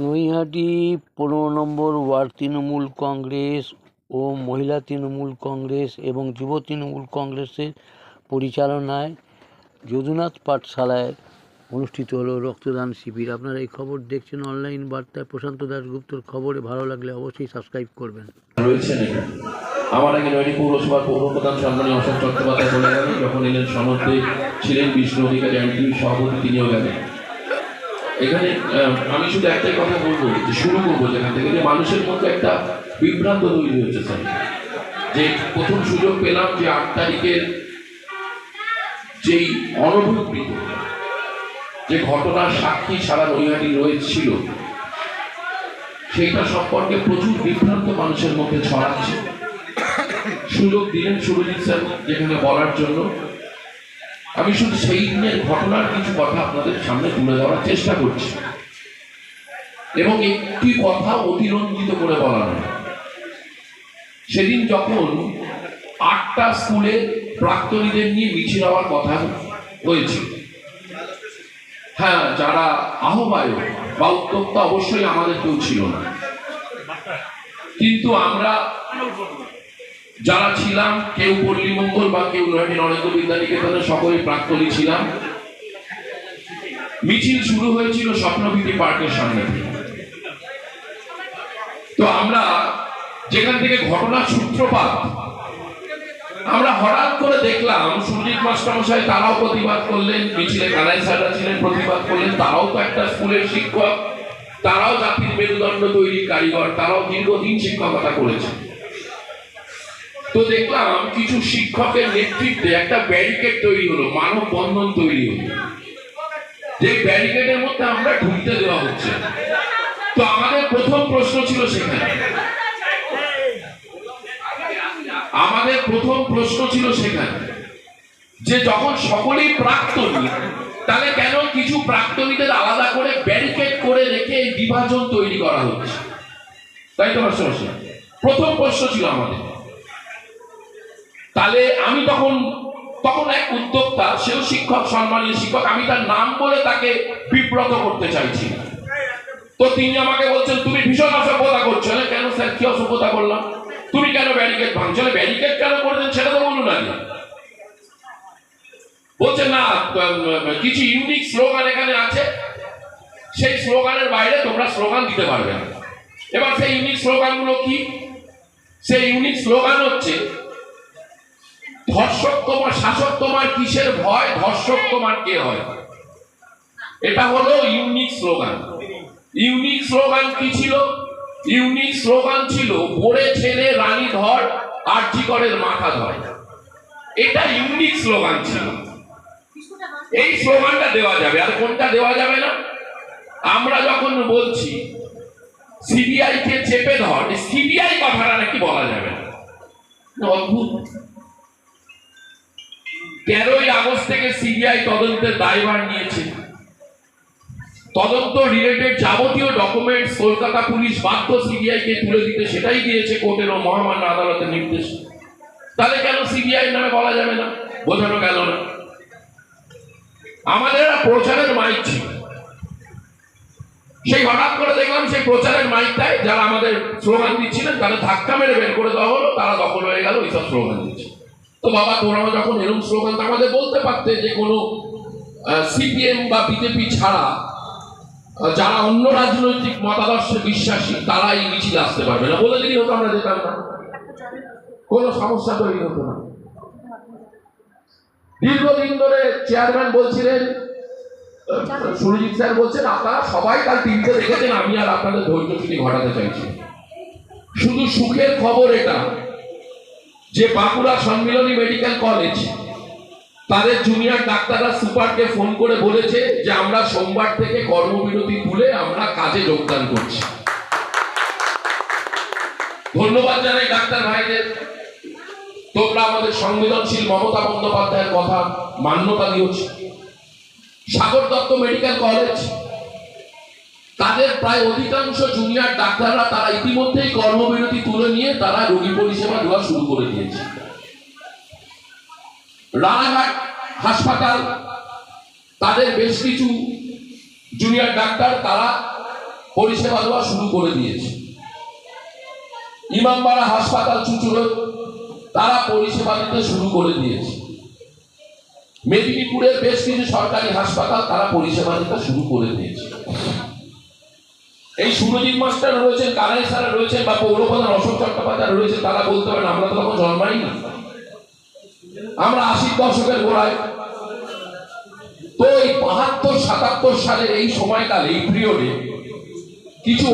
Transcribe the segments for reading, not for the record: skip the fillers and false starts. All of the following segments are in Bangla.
নৈহাটি 15 নম্বর ওয়ার্ড তৃণমূল কংগ্রেস ও মহিলা তৃণমূল কংগ্রেস এবং যুব তৃণমূল কংগ্রেসের পরিচালনায় যদুনাথ পাঠশালায় অনুষ্ঠিত হলো রক্তদান শিবির। আপনারা এই খবর দেখছেন অনলাইন বার্তায় প্রশান্ত দাশগুপ্তর খবরে। ভালো লাগলে অবশ্যই সাবস্ক্রাইব করবেন। আমার আগে নৈহাটি পৌরসভার পৌরপ্রধান সম্মানীয় অশোক চট্টোপাধ্যায় বলে গেলেন, যখন এলেন সনদে ছিলেন বিষ্ণু অধিকারী এনটিভির সভাপতি, তিনিও গেলেন। এখানে আমি শুধু একটাই কথা বলবো, যে শুরু করবো যেখান থেকে, যে মানুষের মধ্যে একটা বিভ্রান্ত তৈরি হয়েছে স্যার। যে প্রথম সুযোগ পেলাম যে 8 তারিখের যেই অনভিপ্রেত যে ঘটনার সাক্ষী সারা নৈহাটি রয়েছিল, সেইটা সম্পর্কে প্রচুর বিভ্রান্ত মানুষের মধ্যে ছড়াচ্ছে। সুযোগ দিলেন সুরজিৎ স্যার যেখানে বলার জন্য। আমি শুধু সেই দিনের ঘটনার কিছু কথা আপনাদের সামনে তুলে ধরার চেষ্টা করছি, এবং একটি কথা অতিরঞ্জিত করে বলা নয়। সেদিন যখন 8টা স্কুলে প্রাক্তনীদের নিয়ে মিছিল হওয়ার কথা হয়েছিল, হ্যাঁ, যারা আহ্বায়ক বা উদ্যোক্তা অবশ্যই আমাদের কেউ ছিল না, কিন্তু আমরা যারা ছিলাম, কেউ পল্লী মঙ্গল বা কেউ নৈহাটি নরেন্দ্র বিদ্যানিকেতনে, সকলেই প্রাক্তনী ছিলাম। মিছিল শুরু হয়েছিল স্বপ্নভীতি পার্কের সামনে থেকে। তো আমরা যেখান থেকে ঘটনার সূত্রপাত, আমরা হঠাৎ করে দেখলাম সুরজিৎ মাস্টারমশাই তারাও প্রতিবাদ করলেন, মিছিলে কানাই স্যাররা ছিলেন, প্রতিবাদ করলেন। তারাও তো একটা স্কুলের শিক্ষক, তারাও জাতির মেরুদণ্ড তৈরির কারিগর, তারাও দীর্ঘদিন শিক্ষকতা করেছে। তো দেখলাম কিছু শিক্ষকের নেতৃত্বে একটা ব্যারিকেড তৈরি হলো, মানববন্ধন তৈরি হলো, যে ব্যারিকেডের মধ্যে আমরা ঢুকতে দেওয়া হচ্ছে। তো আমাদের প্রথম প্রশ্ন ছিল সেখানে, যে যখন সকলেই প্রাক্তনী, তাহলে কেন কিছু প্রাক্তনীদের আলাদা করে ব্যারিকেড করে রেখে বিভাজন তৈরি করা হচ্ছে? তাই তো সমস্যা। প্রথম প্রশ্ন ছিল আমাদের। তাহলে আমি তখন এক উদ্যোক্তা, সেও শিক্ষক, সম্মানীয় শিক্ষক, আমি তার নাম বলে তাকে বিব্রত করতে চাইছি। তো তিনি আমাকে বলছেন, তুমি ভীষণ অসভ্যতা করছো। কেন স্যার, কি অসভ্যতা করলাম? তুমি কেন ব্যারিকেড ভাঙছো? ব্যারিকেড কেন করছেন সেটা তো বলুন আগে। বলছে না, কিছু ইউনিক স্লোগান এখানে আছে, সেই স্লোগানের বাইরে তোমরা স্লোগান দিতে পারবে না। এবার সেই ইউনিক স্লোগানগুলো কি? সেই ইউনিক স্লোগান হচ্ছে, ধর্ষক তোমার, শাসক তোমার কিসের ভয়, ধর্ষক তোমার কে হয়। এটা হলো ইউনিক স্লোগান। ইউনিক স্লোগান কি ছিল? ইউনিক স্লোগান ছিল, পড়ে ছেলে রানী ধর, আরজি করের মাথা ধর। এটা ইউনিক স্লোগান ছিল। এই স্লোগানটা দেওয়া যাবে, আর কোনটা দেওয়া যাবে না? আমরা যখন বলছি সিবিআই কে চেপে ধর, সিবিআই কথাটা নাকি বলা যাবে না। অদ্ভুত। 13ই আগস্ট থেকে সিবিআই তদন্তের দায়ভার নিয়েছে। তদন্ত রিলেটেড যাবতীয় ডকুমেন্টস কলকাতা পুলিশ বাধ্য সিবিআই কে তুলে দিতে, সেটাই দিয়েছে কোর্টের ও মহামান্য আদালতের নির্দেশ। তাহলে কেন সিবিআই নামে বলা যাবে না? বোঝানো গেল না। আমাদের প্রচারের মাইক ছিল, সেই হঠাৎ করে দেখলাম সেই প্রচারের মাইকটাই যারা আমাদের স্লোগান দিচ্ছিলেন তাদের ধাক্কা মেরে বের করে দেওয়া হলো, তারা দখল হয়ে গেল এইসব স্লোগান দিচ্ছে। তো বাবা, তোমরা যখন এরকম স্লোগান আমাদের বলতে পারতে যে কোনো সিপিএম বা বিজেপি ছাড়া যারা অন্য রাজনৈতিক মতাদর্শে বিশ্বাসী তারা এই মিছিলে আসতে পারবে না, বলে দিলেই হতো, আমরা যেতাম না, কোনো সমস্যা তৈরি হতো না। দীর্ঘদিন ধরে চেয়ারম্যান বলছিলেন, সুরজিৎ স্যার বলছেন, আপনারা সবাই কাল টিভিতে দেখেছেন, আমি আর আপনাদের ধৈর্য ছুটি ঘটাতে চাইছি। শুধু সুখের খবর এটা যে বাঁকুড়া সম্মিলনী মেডিকেল কলেজ তাদের জুনিয়র ডাক্তাররা সুপারকে ফোন করে বলেছে যে আমরা সোমবার থেকে কর্মবিরতি তুলে আমরা কাজে যোগদান করছি। ধন্যবাদ জানাই ডাক্তার ভাইদের, তোমরা আমাদের সংবেদনশীল মমতা বন্দ্যোপাধ্যায়ের কথা মান্যতা দিয়েছ। সাগর দত্ত মেডিকেল কলেজ, তাদের প্রায় অধিকাংশ জুনিয়র ডাক্তাররা তারা ইতিমধ্যেই কর্মবিরতি তুলে নিয়ে তারা রোগী পরিষেবা দেওয়া শুরু করে দিয়েছে। রানাঘাট হাসপাতাল, তাদের বেশ কিছু জুনিয়র ডাক্তার তারা পরিষেবা দেওয়া শুরু করে দিয়েছে। ইমামবাড়া হাসপাতাল চুচুড়ো তারা পরিষেবা দিতে শুরু করে দিয়েছে। মেদিনীপুরের বেশ কিছু সরকারি হাসপাতাল তারা পরিষেবা দিতে শুরু করে দিয়েছে। এই সুরজিৎ মাস্টার রয়েছেন, কানাই স্যার রয়েছেন, বা পৌরপ্রধান অশোক চট্টোপাধ্যায় রয়েছে, তারা বলতে পারেন আমরা তো তখন জন্মাই না, আমরা 80 দশকের গোড়ায়। তো এই 72-77 সালের এই সময়কালে, এই পিরিয়ডে কিছু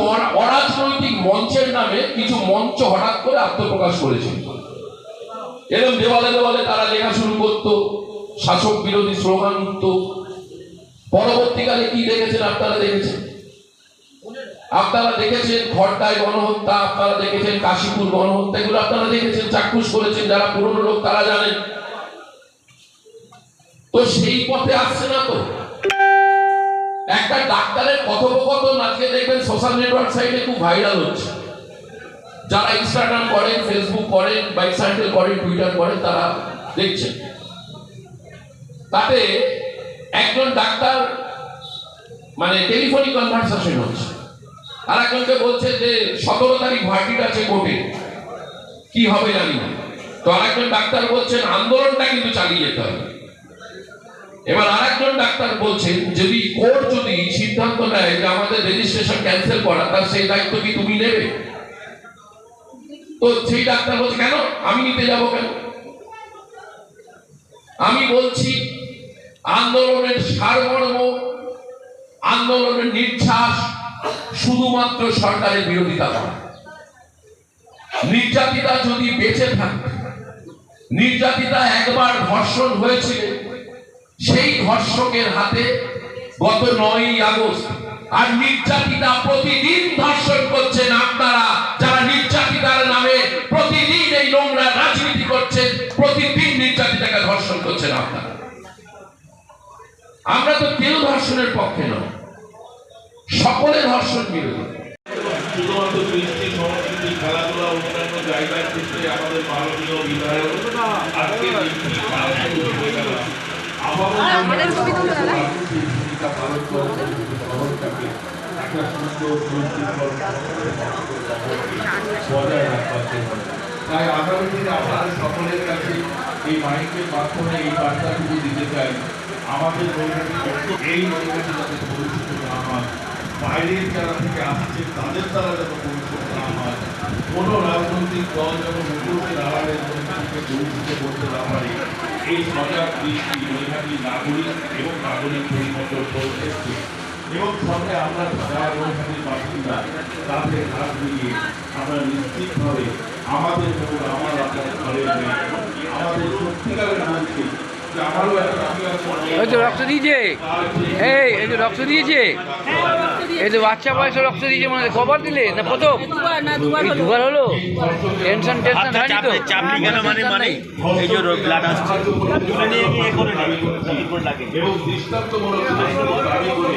অরাজনৈতিক মঞ্চের নামে কিছু মঞ্চ হঠাৎ করে আত্মপ্রকাশ করেছিল। এরকম দেওয়ালে দেওয়ালে তারা লেখা শুরু করতো, শাসক বিরোধী স্লোগান উঠত। পরবর্তীকালে কি দেখেছেন আপনারা? দেখেছেন খড়দায় গণহত্যা, আপনারা দেখেছেন কাশীপুর গণহত্যা, এগুলো আপনারা দেখেছেন, চাক্ষুষ করেছেন। যারা পুরনো লোক তারা জানেন। তো সেই পথে আসছে না তো। একটা ডাক্তারের কথোপকথন আজকে দেখবেন সোশ্যাল নেটওয়ার্ক সাইটে খুব ভাইরাল হচ্ছে। যারা ইনস্টাগ্রাম করেন, ফেসবুক করেন, বাইক সাইকেল করেন, টুইটার করেন, তারা দেখছেন। তাতে একজন ডাক্তার মানে টেলিফোনিক কনভারসেশন হচ্ছে, আর একজনকে বলছে যে 17 তারিখ ভার্ডিক্ট আছে কোর্টে, কি হবে জানি না। তো আরেকজন ডাক্তার বলছেন আন্দোলনটা কিন্তু চালিয়ে যেতে হবে। এবার আরেকজন ডাক্তার বলছেন যদি কোর্ট যদি সিদ্ধান্ত নেয় যে আমাদের রেজিস্ট্রেশন ক্যান্সেল করা, তার সেই দায়িত্ব কি তুমি নেবে? তো সেই ডাক্তার বলছে কেন আমি নিতে যাব কেন? আমি বলছি আন্দোলনের সারমর্ম, আন্দোলনের নির্যাস শুধুমাত্র সরকারের বিরোধিতা করা। নির্যাতিতা যদি বেঁচে থাকে, নির্যাতিতা একবার ধর্ষণ হয়েছিল, সেই ধর্ষকের হাতে গত 9ই আগস্ট, আর নির্যাতিতা প্রতিদিন ধর্ষণ করছেন আপনারা, যারা নির্যাতিতার নামে প্রতিদিন এই নোংরা রাজনীতি করছেন, প্রতিদিন নির্যাতিতাকে ধর্ষণ করছেন আপনারা। আমরা তো কেউ ধর্ষণের পক্ষে নয়, সকলে ধর্ষণ বিরোধী। শুধুমাত্র কৃষ্টি, সংস্কৃতি, খেলাধুলা, অন্যান্য জায়গার ক্ষেত্রে আমাদের মাননীয় বিধায়ক আজকে হয়ে গেল। তাই আগামী দিনে আপনাদের সকলের কাছে এই মাইকের মাধ্যমে এই বার্তাটুকু দিতে চাই, আমাদের এই নৈহাটি যাতে পরিচিত না হয়, বাইরের যারা থেকে আসছে তাদের দ্বারা যেন পরিচিত না হয়, কোনো রাজনৈতিক দল যেন মুখোশের আড়ালে নৈহাটিকে পরিচিত করতে না পারে, এই সজাগ দৃষ্টি নৈহাটি নাগরিক এবং নাগরিক পরিমণ্ডল করতেছে। এবং সঙ্গে আমরা যারা নৈহাটির বাসিন্দা তাদের হাত মিলিয়ে আমরা নিশ্চিতভাবে আমাদের এবং আমার আপনার ঘরে আমাদের সত্যিকারের বলছি যে আমারও একটা এই তো রক্ত দিয়েছে, এই যে রক্ত দিয়েছে, এই যে বাচ্চা বয়সে রক্ত দিয়েছে, মানে কবার দিলে না প্রথম? দুবার হলো। টেনশন হয়নি তো? এই যে ব্লাড আসছে তুলে নিয়ে গিয়ে করে লাগে এবং দৃষ্টান্তমূলক দাবি করে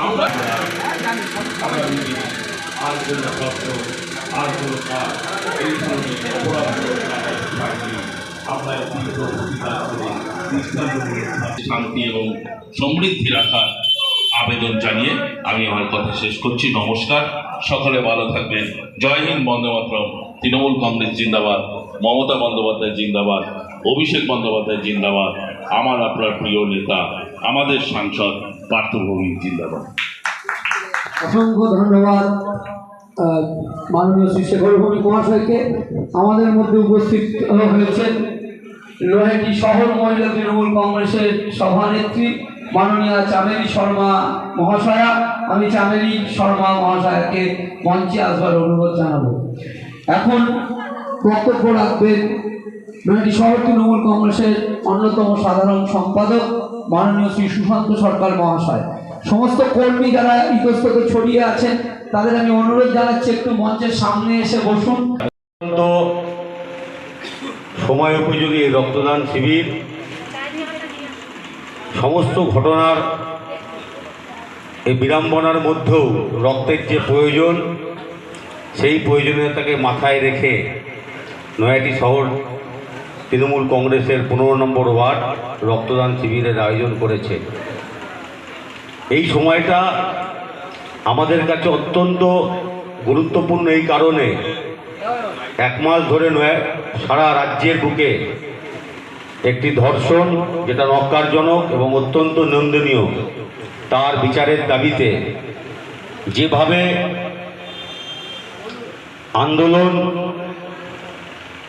আমরা আর কোনো শব্দ, আর কোনো কাজ, এই ধরনের অপরাধ আমরা শান্তি এবং সমৃদ্ধি রাখার আবেদন জানিয়ে আমি আমার কথা শেষ করছি। নমস্কার, সকলে ভালো থাকবেন। জয় হিন্দ, বন্দে মাতরম। তৃণমূল কংগ্রেস জিন্দাবাদ, মমতা বন্দ্যোপাধ্যায় জিন্দাবাদ, অভিষেক বন্দ্যোপাধ্যায় জিন্দাবাদ, আমার আপনার প্রিয় নেতা আমাদের সাংসদ পার্থ ভৌমিক জিন্দাবাদ। অসংখ্য ধন্যবাদ মাননীয় শ্রী শেখর ভৌমিক মহাশয়কে। আমাদের মধ্যে উপস্থিত হয়েছেন নৈহাটি শহর মহিলা তৃণমূল কংগ্রেসের সভানেত্রী মাননীয়া চামেলি শর্মা মহাশয়া। আমি চামেলি শর্মা মহাশয়াকে মঞ্চে আসবার অনুরোধ জানাবো। এখন বক্তব্য রাখবেন নৈহাটি শহর তৃণমূল কংগ্রেসের অন্যতম সাধারণ সম্পাদক মাননীয় শ্রী সুশান্ত সরকার মহাশয়। সমস্ত কর্মী যারা ইতস্তত ছড়িয়ে আছেন তাদের আমি অনুরোধ জানাচ্ছি একটু মঞ্চের সামনে এসে বসুন। সময় উপযোগী রক্তদান শিবির, সমস্ত ঘটনার এই বিড়ম্বনার মধ্যেও রক্তের যে প্রয়োজন, সেই প্রয়োজনীয়তাকে মাথায় রেখে নৈহাটি শহর তৃণমূল কংগ্রেসের 15 নম্বর ওয়ার্ড রক্তদান শিবিরের আয়োজন করেছে। এই সময়টা আমাদের কাছে অত্যন্ত গুরুত্বপূর্ণ এই কারণে 1 মাস ধরে নয়, সারা রাজ্যের বুকে একটি ধর্ষণ যেটা নক্কারজনক এবং অত্যন্ত নিন্দনীয়, তার বিচারের দাবিতে যেভাবে আন্দোলন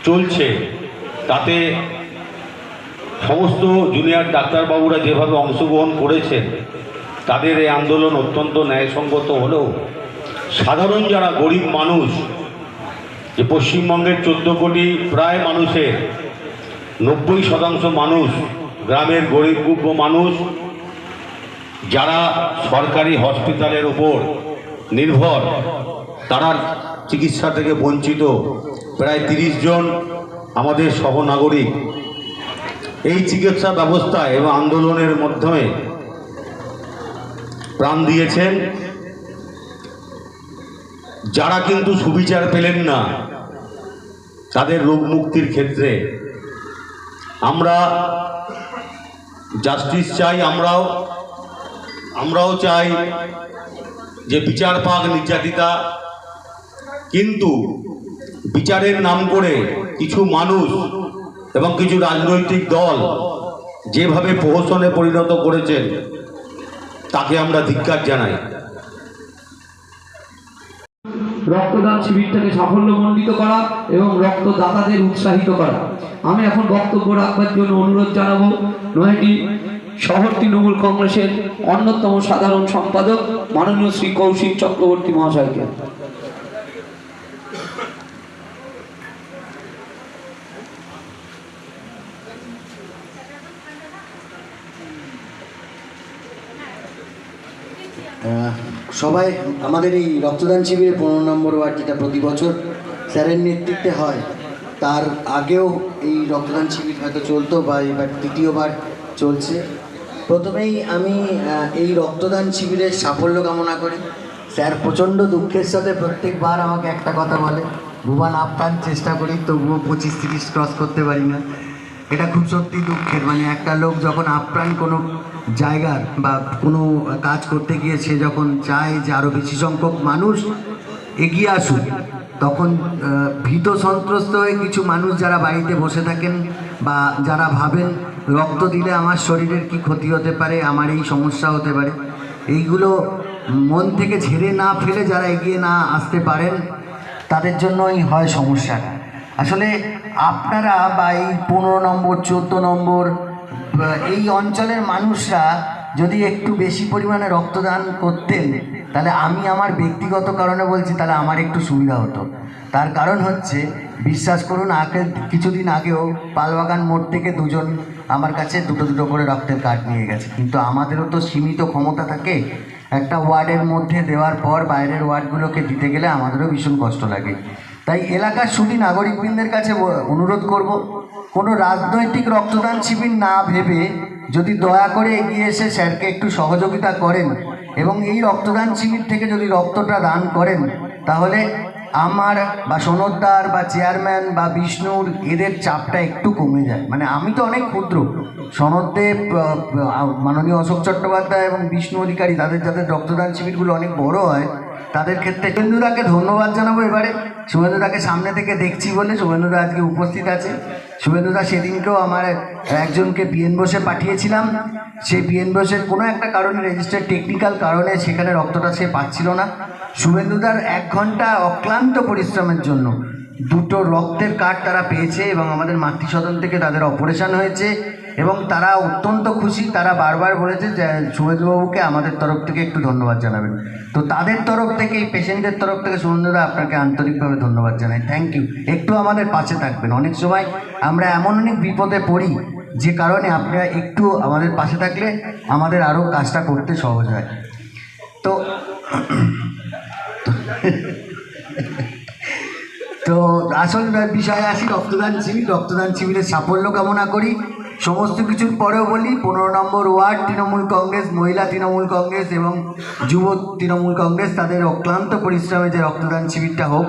চলছে, তাতে সমস্ত জুনিয়র ডাক্তারবাবুরা যেভাবে অংশগ্রহণ করেছেন, তাদের এই আন্দোলন অত্যন্ত ন্যায়সঙ্গত হলেও সাধারণ যারা গরিব মানুষ, যে পশ্চিমবঙ্গের 14 কোটি প্রায় মানুষের 90% মানুষ গ্রামের গরিব গুগ্য মানুষ, যারা সরকারি হসপিটালের উপর নির্ভর, তারা চিকিৎসা থেকে বঞ্চিত। প্রায় 30 জন আমাদের সহনাগরিক এই চিকিৎসা ব্যবস্থায় এবং আন্দোলনের মাধ্যমে প্রাণ দিয়েছেন, যারা কিন্তু সুবিচার পেলেন না তাদের রোগ মুক্তির ক্ষেত্রে। আমরা জাস্টিস চাই, আমরাও চাই যে বিচার পাক নির্যাতিতা, কিন্তু বিচারের নাম করে কিছু মানুষ এবং কিছু রাজনৈতিক দল যেভাবে প্রহসনে পরিণত করেছেন, তাকে আমরা ধিক্কার জানাই। রক্তদান শিবিরটাকে সাফল্যমণ্ডিত করা এবং রক্তদাতাদের উৎসাহিত করা। আমি এখন বক্তব্য রাখবার জন্য অনুরোধ জানাবো নয়াটি শহর তৃণমূল কংগ্রেসের অন্যতম সাধারণ সম্পাদক মাননীয় শ্রী কৌশিক চক্রবর্তী মহাশয়কে। সবাই আমাদের এই রক্তদান শিবিরের 15 নম্বর ওয়ার্ড, যেটা প্রতি বছর স্যারের নেতৃত্বে হয়, তার আগেও এই রক্তদান শিবির হয়তো চলতো বা এবার তৃতীয়বার চলছে। প্রথমেই আমি এই রক্তদান শিবিরের সাফল্য কামনা করি। স্যার প্রচণ্ড দুঃখের সাথে প্রত্যেকবার আমাকে একটা কথা বলে, ভুবান আপ্রাণ চেষ্টা করি, তবুও 25-30 ক্রস করতে পারি না। এটা খুব সত্যি দুঃখের। মানে একটা লোক যখন আপ্রাণ কোনো জায়গার বা কোনো কাজ করতে গিয়ে সে যখন চায় যে আরও বেশি সংখ্যক মানুষ এগিয়ে আসুক, তখন ভীত সন্ত্রস্ত হয়ে কিছু মানুষ যারা বাড়িতে বসে থাকেন বা যারা ভাবেন রক্ত দিলে আমার শরীরের কি ক্ষতি হতে পারে, আমার এই সমস্যা হতে পারে, এইগুলো মন থেকে ঝেড়ে না ফেলে যারা এগিয়ে না আসতে পারেন, তাদের জন্যই হয় সমস্যাটা। আসলে আপনারা বা এই 15 নম্বর 14 নম্বর এই অঞ্চলের মানুষরা যদি একটু বেশি পরিমাণে রক্তদান করতেন, তাহলে আমি আমার ব্যক্তিগত কারণে বলছি, তাহলে আমার একটু সুবিধা হতো। তার কারণ হচ্ছে, বিশ্বাস করুন, কিছুদিন আগেও পালবাগান মোড় থেকে 2 জন আমার কাছে 2 করে রক্তের কার্ড নিয়ে গেছে। কিন্তু আমাদেরও তো সীমিত ক্ষমতা থাকে, একটা ওয়ার্ডের মধ্যে দেওয়ার পর বাইরের ওয়ার্ডগুলোকে দিতে গেলে আমাদেরও ভীষণ কষ্ট লাগে। তাই এলাকার সুধী নাগরিকবৃন্দের কাছে অনুরোধ করব, কোনো রাজনৈতিক রক্তদান শিবির না ভেবে যদি দয়া করে এগিয়ে এসে স্যারকে একটু সহযোগিতা করেন এবং এই রক্তদান শিবির থেকে যদি রক্তটা দান করেন, তাহলে আমার বা সনদদার বা চেয়ারম্যান বা বিষ্ণুর এদের চাপটা একটু কমে যায়। মানে আমি তো অনেক ক্ষুদ্র, সনদদেব, মাননীয় অশোক চট্টোপাধ্যায় এবং বিষ্ণু অধিকারী, যাদের রক্তদান শিবিরগুলো অনেক বড় হয়, তাদের ক্ষেত্রে শুভেন্দুদাকে ধন্যবাদ জানাবো। এবারে শুভেন্দুদাকে সামনে থেকে দেখছি বলে শুভেন্দুদা আজকে উপস্থিত আছে। শুভেন্দুদা সেদিনকেও আমার একজনকে পিএন বসে পাঠিয়েছিলাম, সেই পিএন বসের কোনো একটা কারণে, রেজিস্টার টেকনিক্যাল কারণে সেখানে রক্তটা সে পাচ্ছিল না। শুভেন্দুদার 1 ঘন্টা অক্লান্ত পরিশ্রমের জন্য 2 রক্তের কার্ড তারা পেয়েছে এবং আমাদের মাতৃসদন থেকে তাদের অপারেশন হয়েছে এবং তারা অত্যন্ত খুশি। তারা বারবার বলেছে যে শুভেন্দুবাবুকে আমাদের তরফ থেকে একটু ধন্যবাদ জানাবেন। তো তাদের তরফ থেকে, এই পেশেন্টের তরফ থেকে শুভেন্দুদা আপনাকে আন্তরিকভাবে ধন্যবাদ জানাই। Thank you. একটু আমাদের পাশে থাকবেন। অনেক সময় আমরা এমন অনেক বিপদে পড়ি, যে কারণে আপনারা একটু আমাদের পাশে থাকলে আমাদের আরও কাজটা করতে সহজ হয়। তো তো আসল বিষয়ে আসি, রক্তদান শিবির। রক্তদান শিবিরের সাফল্য কামনা করি। সমস্ত কিছুর পরেও বলি, 15 নম্বর ওয়ার্ড তৃণমূল কংগ্রেস, মহিলা তৃণমূল কংগ্রেস এবং যুব তৃণমূল কংগ্রেস, তাদের অক্লান্ত পরিশ্রমে যে রক্তদান শিবিরটা হোক,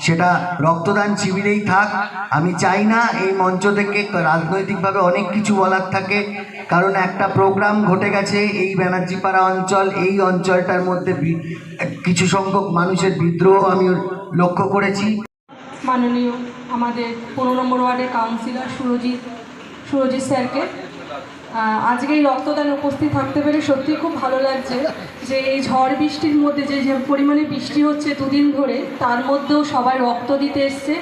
সেটা রক্তদান শিবিরেই থাক। আমি চাই না এই মঞ্চ থেকে রাজনৈতিকভাবে অনেক কিছু বলার থাকে, কারণ একটা প্রোগ্রাম ঘটে গেছে এই ব্যানার্জিপাড়া অঞ্চল, এই অঞ্চলটার মধ্যে কিছু সংখ্যক মানুষের বিদ্রোহ আমি লক্ষ্য করেছি। মাননীয় আমাদের 15 নম্বর ওয়ার্ডের কাউন্সিলর সুরজিৎ স্যারকে আজকে এই রক্তদানে উপস্থিত থাকতে পেরে সত্যি খুব ভালো লাগছে যে এই ঝড় বৃষ্টির মধ্যে যে পরিমাণে বৃষ্টি হচ্ছে দুদিন ধরে, তার মধ্যেও সবাই রক্ত দিতে এসছে।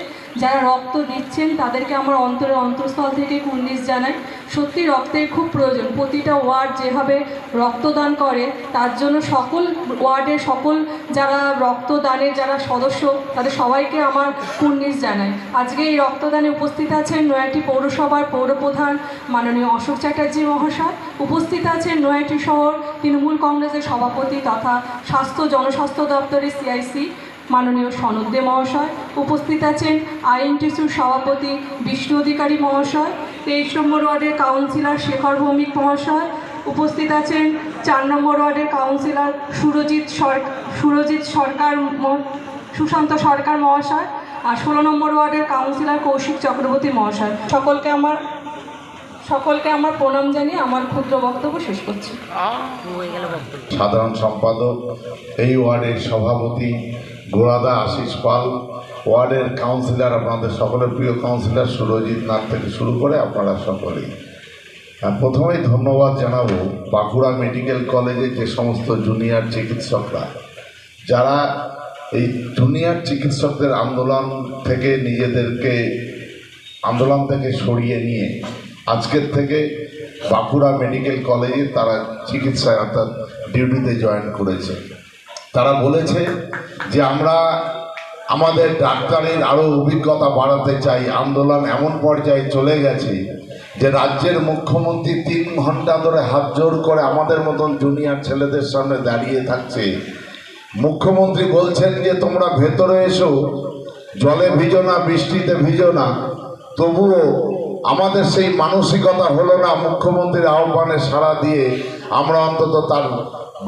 যারা রক্ত দিচ্ছেন তাদেরকে আমার অন্তঃস্থল থেকে কুর্নিশ জানাই। সত্যি রক্তের খুব প্রয়োজন। প্রতিটা ওয়ার্ড যেভাবে রক্তদান করে তার জন্য সকল ওয়ার্ডের সকল যারা রক্তদানের যারা সদস্য তাদের সবাইকে আমার কুর্নিশ জানাই। আজকে এই রক্তদানে উপস্থিত আছেন নৈহাটি পৌরসভার পৌরপ্রধান মাননীয় অশোক চ্যাটার্জি মহাশয়, উপস্থিত আছেন নৈহাটি শহর তৃণমূল কংগ্রেসের সভাপতি তথা জনস্বাস্থ্য দপ্তরের CIC মাননীয় সনদ দে মহাশয়, উপস্থিত আছেন INTCর সভাপতি বিষ্ণু অধিকারী মহাশয়, 23 নম্বর ওয়ার্ডের কাউন্সিলর শেখর ভৌমিক মহাশয়, উপস্থিত আছেন 4 নম্বর ওয়ার্ডের কাউন্সিলর সুশান্ত সরকার মহাশয়, আর 16 নম্বর ওয়ার্ডের কাউন্সিলর কৌশিক চক্রবর্তী মহাশয়। সকলকে আমার প্রণাম জানিয়ে আমার ক্ষুদ্র বক্তব্য শেষ করছি। সাধারণ সম্পাদক, এই ওয়ার্ডের সভাপতি গোড়াদা আশিস পাল, ওয়ার্ডের কাউন্সিলর, আপনাদের সকলের প্রিয় কাউন্সিলর সুরজিৎ নাথ থেকে শুরু করে আপনারা সকলেই। প্রথমেই ধন্যবাদ জানাবো বাঁকুড়া মেডিকেল কলেজের যে সমস্ত জুনিয়র চিকিৎসকরা, যারা এই জুনিয়র চিকিৎসকদের আন্দোলন থেকে আন্দোলন থেকে সরিয়ে নিয়ে আজকের থেকে বাঁকুড়া মেডিকেল কলেজে তারা চিকিৎসায় অর্থাৎ ডিউটিতে জয়েন করেছে। তারা বলেছে যে আমরা আমাদের ডাক্তারের আরও অভিজ্ঞতা বাড়াতে চাই। আন্দোলন এমন পর্যায়ে চলে গেছে যে রাজ্যের মুখ্যমন্ত্রী 3 ঘন্টা ধরে হাত জোর করে আমাদের মতন জুনিয়র ছেলেদের সামনে দাঁড়িয়ে থাকছে। মুখ্যমন্ত্রী বলছেন যে তোমরা ভেতরে এসো, জলে ভিজো না, বৃষ্টিতে ভিজো না। তবুও আমাদের সেই মানসিকতা হলো না মুখ্যমন্ত্রীর আহ্বানে সাড়া দিয়ে আমরা অন্তত তার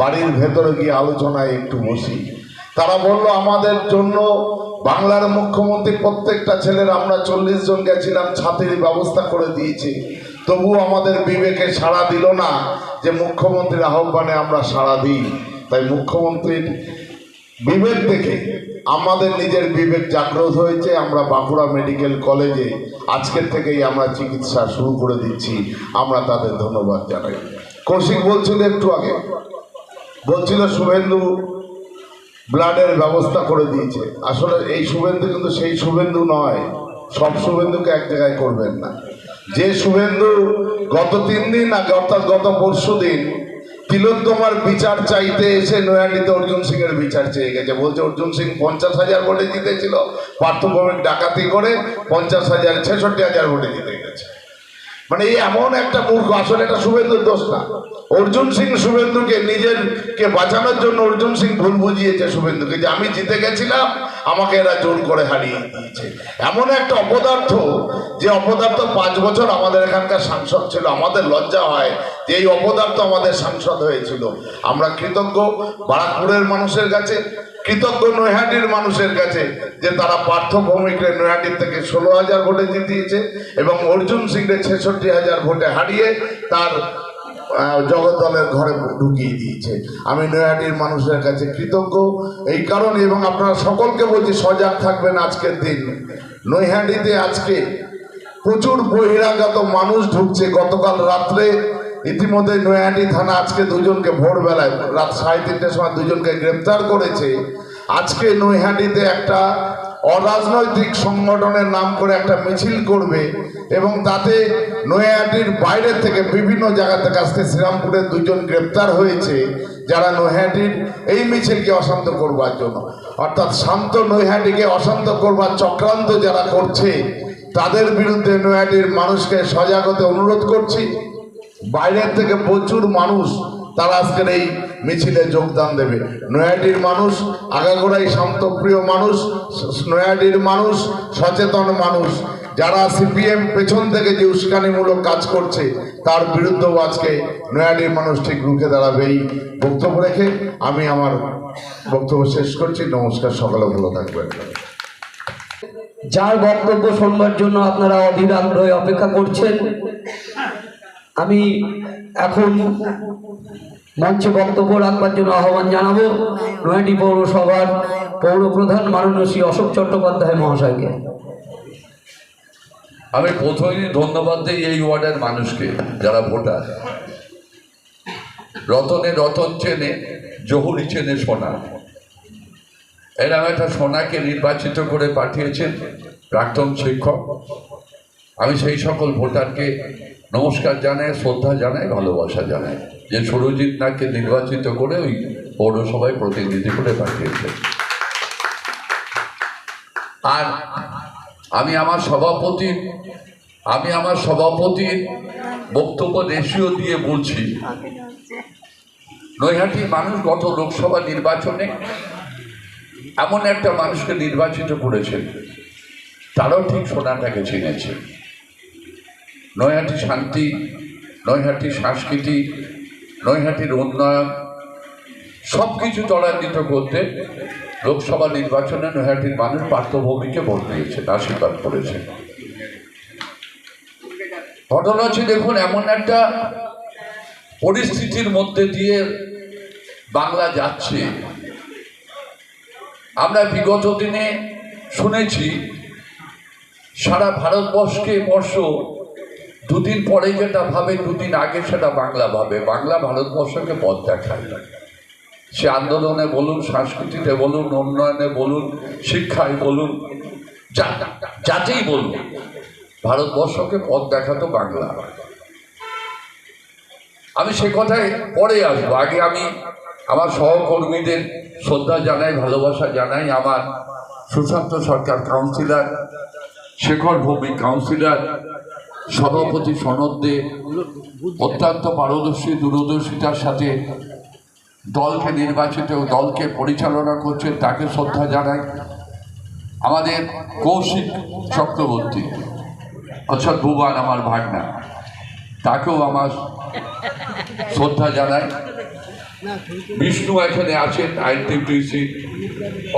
বাড়ির ভেতরে গিয়ে আলোচনায় একটু বসি। তারা বলল আমাদের জন্য বাংলার মুখ্যমন্ত্রী প্রত্যেকটা ছেলের, আমরা 40 জন গেছিলাম, ছাতির ব্যবস্থা করে দিয়েছি। তবুও আমাদের বিবেকে সাড়া দিল না যে মুখ্যমন্ত্রীর আহ্বানে আমরা সাড়া দিই। তাই মুখ্যমন্ত্রীর বিবেক দেখে আমাদের নিজের বিবেক জাগ্রত হয়েছে। আমরা বাঁকুড়া মেডিকেল কলেজে আজকের থেকেই আমরা চিকিৎসা শুরু করে দিচ্ছি। আমরা তাদের ধন্যবাদ জানাই। কৌশিক বলছিল একটু আগে, বলছিল শুভেন্দু ব্লাডের ব্যবস্থা করে দিয়েছে। আসলে এই শুভেন্দু কিন্তু সেই শুভেন্দু নয়। সব শুভেন্দুকে এক জায়গায় করবেন না। যে শুভেন্দু গত 3 দিন আগে অর্থাৎ গত পরশু দিন তিলোত্তমার বিচার চাইতে এসে নৈহাটিতে অর্জুন সিং এর বিচার চেয়ে গেছে। বলছে অর্জুন সিং 50,000 ভোটে জিতেছিল, পার্থভৌমিক ডাকাতি করে 50,000 66,000 ভোটে জিতে গেছে। মানে এই এমন একটা মূর্খ। আসলে এটা শুভেন্দুর দোষ না। অর্জুন সিং শুভেন্দুকে নিজেরকে বাঁচানোর জন্য অর্জুন সিং ভুল বুঝিয়েছে শুভেন্দুকে যে আমি জিতে গেছিলাম, আমাকে এরা জোর করে হারিয়ে দিয়েছে। এমন একটা অপদার্থ, যে অপদার্থ 5 বছর আমাদের এখানকার সাংসদ ছিল। আমাদের লজ্জা হয় যে এই অপদার্থ আমাদের সাংসদ হয়েছিল। আমরা কৃতজ্ঞ বারাকপুরের মানুষের কাছে, কৃতজ্ঞ নৈহাটির মানুষের কাছে যে তারা পার্থভৌমিককে নৈহাটির থেকে 16,000 ভোটে জিতিয়েছে এবং অর্জুন সিংকে 66,000 ভোটে হারিয়ে তার জগদ্দলের ঘরে ঢুকিয়ে দিয়েছে। আমি নৈহাটির মানুষের কাছে কৃতজ্ঞ এই কারণে। এবং আপনারা সকলকে বলছি সজাগ থাকবেন। আজকের দিন নৈহাটিতে আজকে প্রচুর বহিরাগত মানুষ ঢুকছে। গতকাল রাত্রে ইতিমধ্যে নৈহাটি থানা আজকে 2 জনকে ভোরবেলায় রাত 3:30টার সময় 2 জনকে গ্রেপ্তার করেছে। আজকে নৈহাটিতে একটা অরাজনৈতিক সংগঠনের নাম করে একটা মিছিল করবে এবং তাতে নৈহাটির বাইরে থেকে বিভিন্ন জায়গা থেকে আজকে শ্রীরামপুরের 2 জন গ্রেপ্তার হয়েছে, যারা নৈহাটির এই মিছিলকে অশান্ত করবার জন্য, অর্থাৎ শান্ত নৈহাটিকে অশান্ত করবার চক্রান্ত যারা করছে তাদের বিরুদ্ধে নৈহাটির মানুষকে সজাগ হতে অনুরোধ করছি। বাইরের থেকে প্রচুর মানুষ তারা আজকের এই মিছিলে যোগদান দেবে। নৈহাটির মানুষ আগাগোড়াই শান্তপ্রিয় মানুষ, নৈহাটির মানুষ সচেতন মানুষ। যারা CPM পেছন থেকে যে উস্কানিমূলক কাজ করছে তার বিরুদ্ধেও আজকে নৈহাটির মানুষ ঠিক রুখে দাঁড়াবে। এই বক্তব্য রেখে আমি আমার বক্তব্য শেষ করছি। নমস্কার, সকালে ভালো থাকবেন। যার বক্তব্য শুনবার জন্য আপনারা অধীর আগ্রহে অপেক্ষা করছেন, আমি এখন মঞ্চে বক্তব্য রাখবার জন্য আহ্বান জানাবো নয়াটি পৌরসভার পৌরপ্রধান মাননীয় শ্রী অশোক চট্টোপাধ্যায় মহাশয়কে। আমি প্রথমেই ধন্যবাদ দিই এই ওয়ার্ডের মানুষকে, যারা ভোটার। রতনে রতন চেনে, জহুরি চেনে সোনা। এরকম একটা সোনাকে নির্বাচিত করে পাঠিয়েছেন প্রাক্তন শিক্ষক। আমি সেই সকল ভোটারকে নমস্কার জানাই, শ্রদ্ধা জানাই, ভালোবাসা জানাই যে সুরজিৎ নাথকে নির্বাচিত করে ওই পৌরসভায় প্রতিনিধি করে পাঠিয়েছেন। আর আমি আমার সভাপতির বক্তব্য রেশিও দিয়ে বলছি, নৈহাটির মানুষ গত লোকসভা নির্বাচনে এমন একটা মানুষকে নির্বাচিত করেছেন, তারাও ঠিক সোনাটাকে চিনেছে। নৈহাটি শান্তি, নৈহাটি সংস্কৃতি, নৈহাটির উন্নয়ন সব কিছু ত্বরান্বিত করতে লোকসভা নির্বাচনে নৈহাটির মানুষ পার্থভূমিকে ভোট দিয়েছেন, আশীর্বাদ করেছেন। ঘটনা হচ্ছে, দেখুন, এমন একটা পরিস্থিতির মধ্যে দিয়ে বাংলা যাচ্ছে। আমরা বিগত দিনে শুনেছি সারা ভারতবর্ষ দুদিন পরে যেটা ভাবে, দুদিন আগে সেটা বাংলা ভাবে। বাংলা ভারতবর্ষকে পথ দেখায়। সে আন্দোলনে বলুন, সংস্কৃতিতে বলুন, উন্নয়নে বলুন, শিক্ষায় বলুন, যাতেই বলুন, ভারতবর্ষকে পথ দেখাতো বাংলা। আমি সে কথায় পরে আসবো। আগে আমি আমার সহকর্মীদের শ্রদ্ধা জানাই, ভালোবাসা জানাই। আমার সুশান্ত সরকার কাউন্সিলর, শেখর ভৌমিক কাউন্সিলর, সভাপতি সনদ দে অত্যন্ত পারদর্শী, দূরদর্শিতার সাথে দলকে নির্বাচিত, দলকে পরিচালনা করছেন, তাকে শ্রদ্ধা জানাই। আমাদের কৌশিক চক্রবর্তী, অর্থাৎ ভুবান, আমার ভাগনা, তাকেও আমার শ্রদ্ধা জানাই। বিষ্ণু এখানে আছেন, আইনটিটিউসি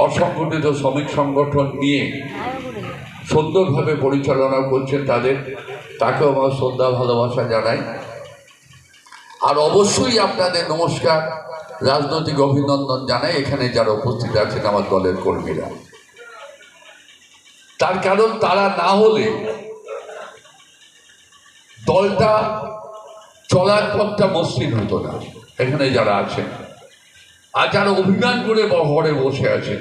অসংগঠিত শ্রমিক সংগঠন নিয়ে সুন্দরভাবে পরিচালনা করছেন, তাকেও আমার শ্রদ্ধা ভালোবাসা জানাই। আর অবশ্যই আপনাদের নমস্কার, রাজনৈতিক অভিনন্দন জানাই এখানে যারা উপস্থিত আছেন আমার দলের কর্মীরা। তার কারণ, তারা না হলে দলটা চলার পথটা মসৃণ হতো না। এখানে যারা আছেন আর যারা অভিমান করে ঘরে বসে আছেন,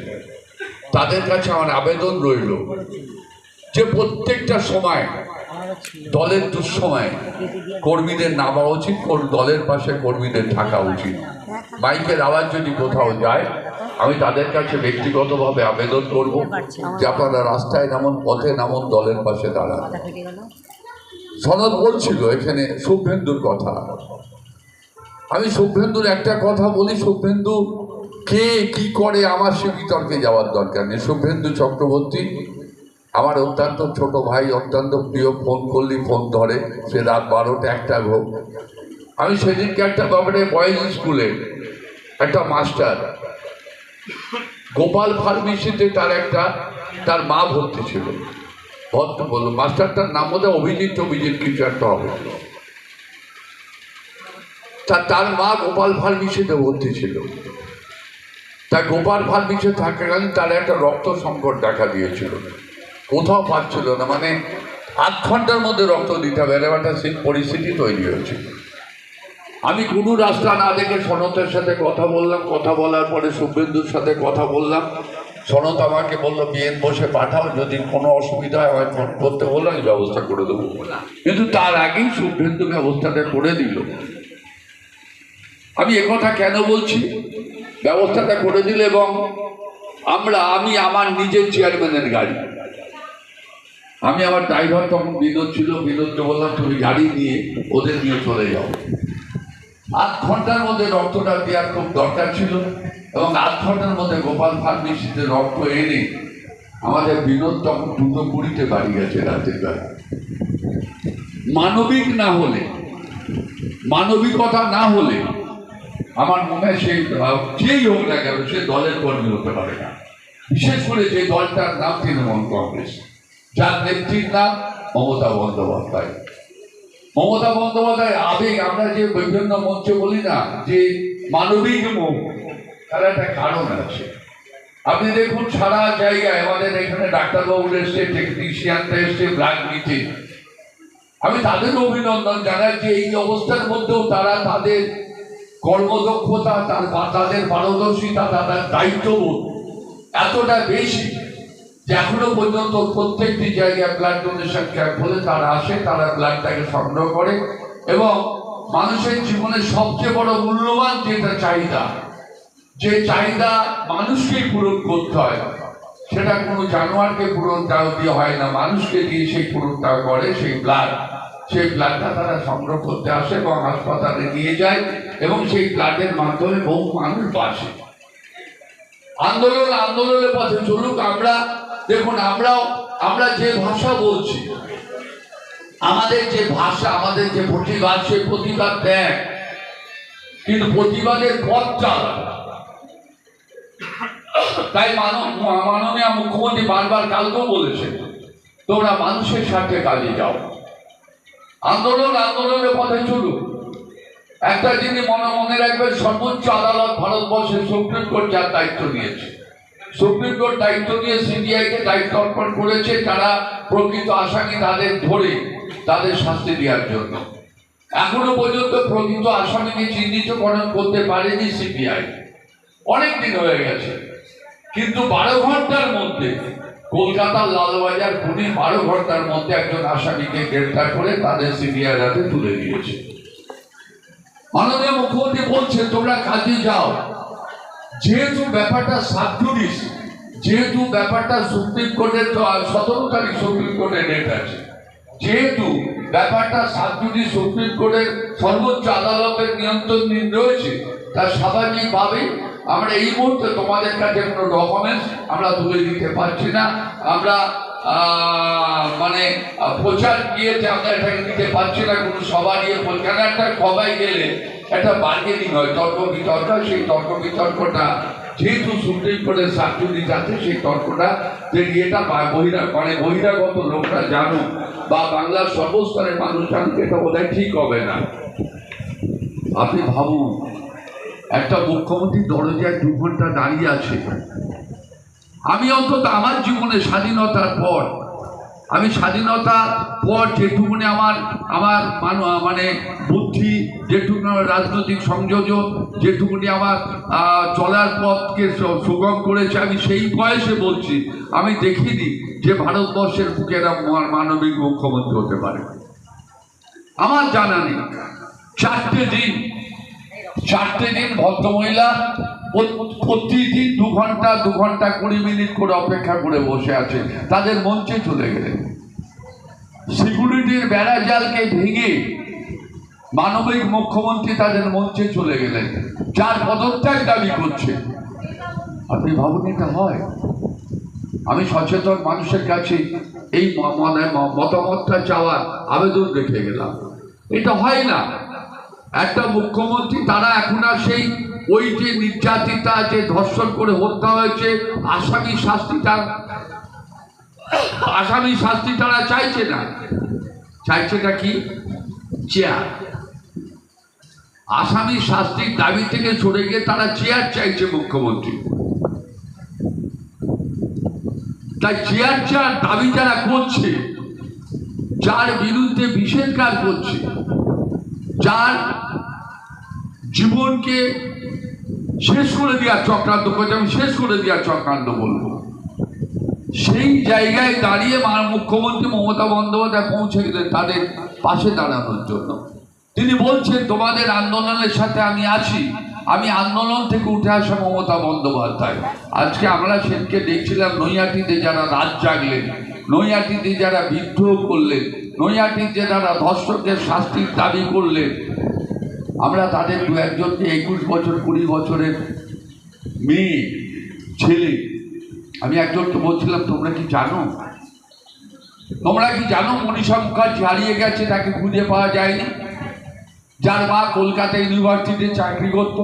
তাদের কাছে আমার আবেদন রইল যে প্রত্যেকটা সময়, দলের দুঃসময় কর্মীদের নামা উচিত, দলের পাশে কর্মীদের থাকা উচিত। মাইকের আওয়াজ যদি কোথাও যায়, আমি তাদের কাছে ব্যক্তিগতভাবে আবেদন করব যে আপনারা রাস্তায় নামুন, পথে নামুন, দলের পাশে দাঁড়ান। সনদ বলছিল এখানে শুভেন্দুর কথা। আমি শুভেন্দুর একটা কথা বলি, শুভেন্দু কে কি করে আমার সে বিতর্কে যাওয়ার দরকার নেই। শুভেন্দু চক্রবর্তী আমার অত্যন্ত ছোট ভাই, অত্যন্ত প্রিয়। ফোন করলেই ফোন ধরে, সে রাত 12টা 1টা হোক। আমি সেদিনকে একটা ব্যাপারে বয়েজ স্কুলে একটা মাস্টার, গোপাল ফার্মেসিতে তার মা ভর্তি ছিল। ভর্তি বলল, মাস্টারটার নাম বোধহয় অভিজিৎ কিছু একটা হবে। তার মা গোপাল ফার্মেসিতে ভর্তি ছিল। তাই গোপাল ফার্মেসিতে থাকাকালীন তার একটা রক্ত সংকট দেখা দিয়েছিল, কোথাও পাচ্ছিল না। মানে 8 ঘন্টার মধ্যে রক্ত দিতে হবে, এরকম একটা পরিস্থিতি তৈরি হয়েছে। আমি কোনো রাস্তা না দেখে সনতের সাথে কথা বললাম। কথা বলার পরে শুভেন্দুর সাথে কথা বললাম। সনত আমাকে বললো, বিএন বসে পাঠাও, যদি কোনো অসুবিধা হয় আমায় ফোন করতে বললো, আমি ব্যবস্থা করে দেবো। কিন্তু তার আগেই শুভেন্দু ব্যবস্থাটা করে দিল। আমি একথা কেন বলছি? ব্যবস্থাটা করে দিল এবং আমি আমার নিজের চেয়ারম্যানের গাড়ি, আমি আমার ড্রাইভার তখন বিনোদ ছিল, বিনোদকে বললাম তুমি গাড়ি নিয়ে ওদের নিয়ে চলে যাও। 8 ঘন্টার মধ্যে রক্তটা দেওয়ার খুব দরকার ছিল এবং 8 ঘন্টার মধ্যে গোপাল ফার্মেসিতে রক্ত এনে আমাদের বিনোদ তখন 2:20 বাড়ি গেছে রাতের বেলা। মানবিকতা না হলে আমার মনে হয় সেই যেই হোক না কেন সে দলের কর্মী হতে পারে না। বিশেষ করে যে দলটার নাম তৃণমূল কংগ্রেস। যার নেত্রীর নাম মমতা বন্দ্যোপাধ্যায়। মমতা বন্দ্যোপাধ্যায় আবেগ, আমরা যে বিভিন্ন মঞ্চে বলি না যে মানবিক মুখ, তার একটা কারণ আছে। আপনি দেখুন সারা জায়গায় আমাদের এখানে ডাক্তারবাবু এসছে, টেকনিশিয়ানরা এসছে ব্লাড নিতে। আমি তাদের অভিনন্দন জানাই যে এই অবস্থার মধ্যেও তারা তাদের কর্মদক্ষতা, তাদের পারদর্শিতা, তাদের দায়িত্ববোধ এতটা বেশি যে এখনো পর্যন্ত প্রত্যেকটি জায়গায় ব্লাড ডোনেশন ক্যাম্প হলে তারা আসে, তারা ব্লাডটাকে সংগ্রহ করে এবং মানুষের জীবনে সবচেয়ে বড় মূল্যবান যেটা চাহিদা, যে চাহিদা মানুষকেই পূরণ করতে হয়, সেটা কোনো জানোয়ারকে পূরণ দিয়ে হয় না, মানুষকে দিয়ে সেই পূরণটা করে। সেই ব্লাডটা তারা সংগ্রহ করতে আসে এবং হাসপাতালে নিয়ে যায় এবং সেই ব্লাডের মাধ্যমে বহু মানুষ বাঁচে। আন্দোলনের পথে চলুক। আমরা দেখুন, আমরা যে ভাষা বলছি, আমাদের যে ভাষা, আমাদের যে প্রতিবাদ, সেই প্রতিবাদ দেখ, কিন্তু প্রতিবাদের পথটা আলাদা। তাই মাননীয় মুখ্যমন্ত্রী বারবার কালকেও বলেছেন, তোমরা মানুষের স্বার্থে কাজে যাও, আন্দোলনের পথে চলুক। একটা জিনিস মনে রাখবেন, সর্বোচ্চ আদালত ভারতবর্ষের সুপ্রিম কোর্ট যার দায়িত্ব নিয়েছে, সুপ্রিম কোর্ট দায়িত্ব নিয়ে সিবিআইকে দায়িত্ব অর্পণ করেছে তারা প্রকৃত আসামি তাদের ধরে তাদের শাস্তি দেওয়ার জন্য। এখনো পর্যন্ত প্রকৃত আসামিকে চিহ্নিতকরণ করতে পারেনি সিবিআই, অনেক দিন হয়ে গেছে। কিন্তু 12 ঘন্টার মধ্যে কলকাতার লালবাজার পুলিশ 12 ঘন্টার মধ্যে একজন আসামিকে গ্রেফতার করে তাদের সিবিআই হাতে তুলে দিয়েছে। মাননীয় মুখ্যমন্ত্রী বলছেন তোমরা কাজে যাও। যেহেতু ব্যাপারটা সাবজুডিস, যেহেতু ব্যাপারটা সুপ্রিম কোর্টের 17 তারিখ সুপ্রিম কোর্টের ডেট আছে, যেহেতু ব্যাপারটা সাবজুডিস, সুপ্রিম কোর্টের সর্বোচ্চ আদালতের নিয়ন্ত্রণ রয়েছে, তা স্বাভাবিকভাবেই আমরা এই মুহূর্তে তোমাদের কাছে কোনো ডকুমেন্টস আমরা তুলে দিতে পারছি না। আমরা মানে প্রচার গিয়েছে আমরা এটাকে দিতে পারছি না, কোনো সভা নিয়ে কেন একটা সবাই গেলে একটা বার্গেনিং হয়, তর্ক বিতর্ক। সেই তর্ক বিতর্কটা যেহেতু সুপ্রিম কোর্টের সাবজুডিস আছে, সেই তর্কটা যে এটা বহিরাগত লোকরা জানুক বা বাংলার সর্বস্তরের মানুষ জানুক, এটা বোধহয় ঠিক হবে না। আপনি ভাবুন, একটা মুখ্যমন্ত্রী দরজায় 2 ঘন্টা দাঁড়িয়ে আছে। আমি অন্তত আমার জীবনে স্বাধীনতার পর যেটুকুনি আমার মানে বুদ্ধি, যেটুকুনি আমার রাজনৈতিক সংযোজন, যেটুকুনি আমার চলার পথকে সুগম করেছে, আমি সেই বয়সে বলছি আমি দেখিনি যে ভারতবর্ষের বুকে এরা মানবিক মুখ্যমন্ত্রী হতে পারে। আমার জানা নেই। 4টে দিন ভদ্রমহিলা প্রতিদিন 2 ঘন্টা 20 মিনিট করে অপেক্ষা করে বসে আছে, তাদের মঞ্চে চলে গেলেন। সিকিউরিটির বেড়া জালকে ভেঙে মানবিক মুখ্যমন্ত্রী তাদের মঞ্চে চলে গেলেন, যার পদত্যাগ দাবি করছে। আপনি ভাবুন এটা হয়? আমি সচেতন মানুষের কাছে এই মতামতটা চাওয়ার আবেদন রেখে গেলাম। এটা হয় না। একটা মুখ্যমন্ত্রী, তারা এখন আর সেই ওই যে নির্যাতিতা, যে ধর্ষণ করে হত্যা হয়েছে, আসামি শাস্তি তারা চাইছে না। চাইছেটা কি? চেয়ার। আসামি শাস্তির দাবি থেকে সরে গিয়ে তারা চেয়ার চাইছে মুখ্যমন্ত্রী। তাই চেয়ার দাবি যারা করছে, যার বিরুদ্ধে নিষেধাজ্ঞা করছে, যার জীবনকে শেষ করে দেওয়ার চক্রান্ত করছে, আমি শেষ করে দেওয়ার চক্রান্ত বলবো, সেই জায়গায় দাঁড়িয়ে মুখ্যমন্ত্রী মমতা বন্দ্যোপাধ্যায় পৌঁছে গেলেন তাদের পাশে দাঁড়ানোর জন্য। তিনি বলছেন তোমাদের আন্দোলনের সাথে আমি আছি। আমি আন্দোলন থেকে উঠে আসা মমতা বন্দ্যোপাধ্যায়। আজকে আমরা সেদিকে দেখছিলাম নৈহাটিতে যারা রাত জাগলেন, নৈহাটিতে যারা বিদ্রোহ করলেন, নৈহাটিতে যারা ধর্ষকের শাস্তির দাবি করলেন, আমরা তাদের 2-1জনকে 21 বছর 20 বছরের মেয়ে ছেলে, আমি একজনকে বলছিলাম তোমরা কি জানো মনীষা মুখার্জি হারিয়ে গেছে, তাকে খুঁজে পাওয়া যায়নি, যার মা কলকাতা ইউনিভার্সিটিতে চাকরি করত।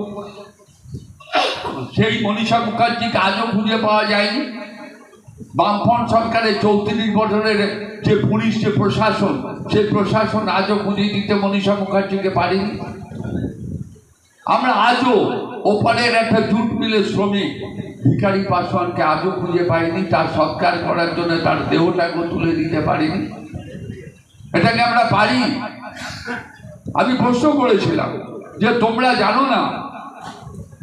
সেই মনীষা মুখার্জিকে আজও খুঁজে পাওয়া যায়নি। বামফ্রন্ট সরকারের 34 বছরের যে পুলিশ, যে প্রশাসন, সেই প্রশাসন আজও খুঁজে দিতে মনীষা মুখার্জিকে পারেনি। আমরা আজও ওপারের একটা জুট মিলের শ্রমিক ভিখারি পাসওয়ানকে আজও খুঁজে পাইনি, তার সৎকার করার জন্য তার দেহটাকে তুলে দিতে পারিনি। এটাকে আমরা পারি? আমি প্রশ্ন করেছিলাম যে তোমরা জানো না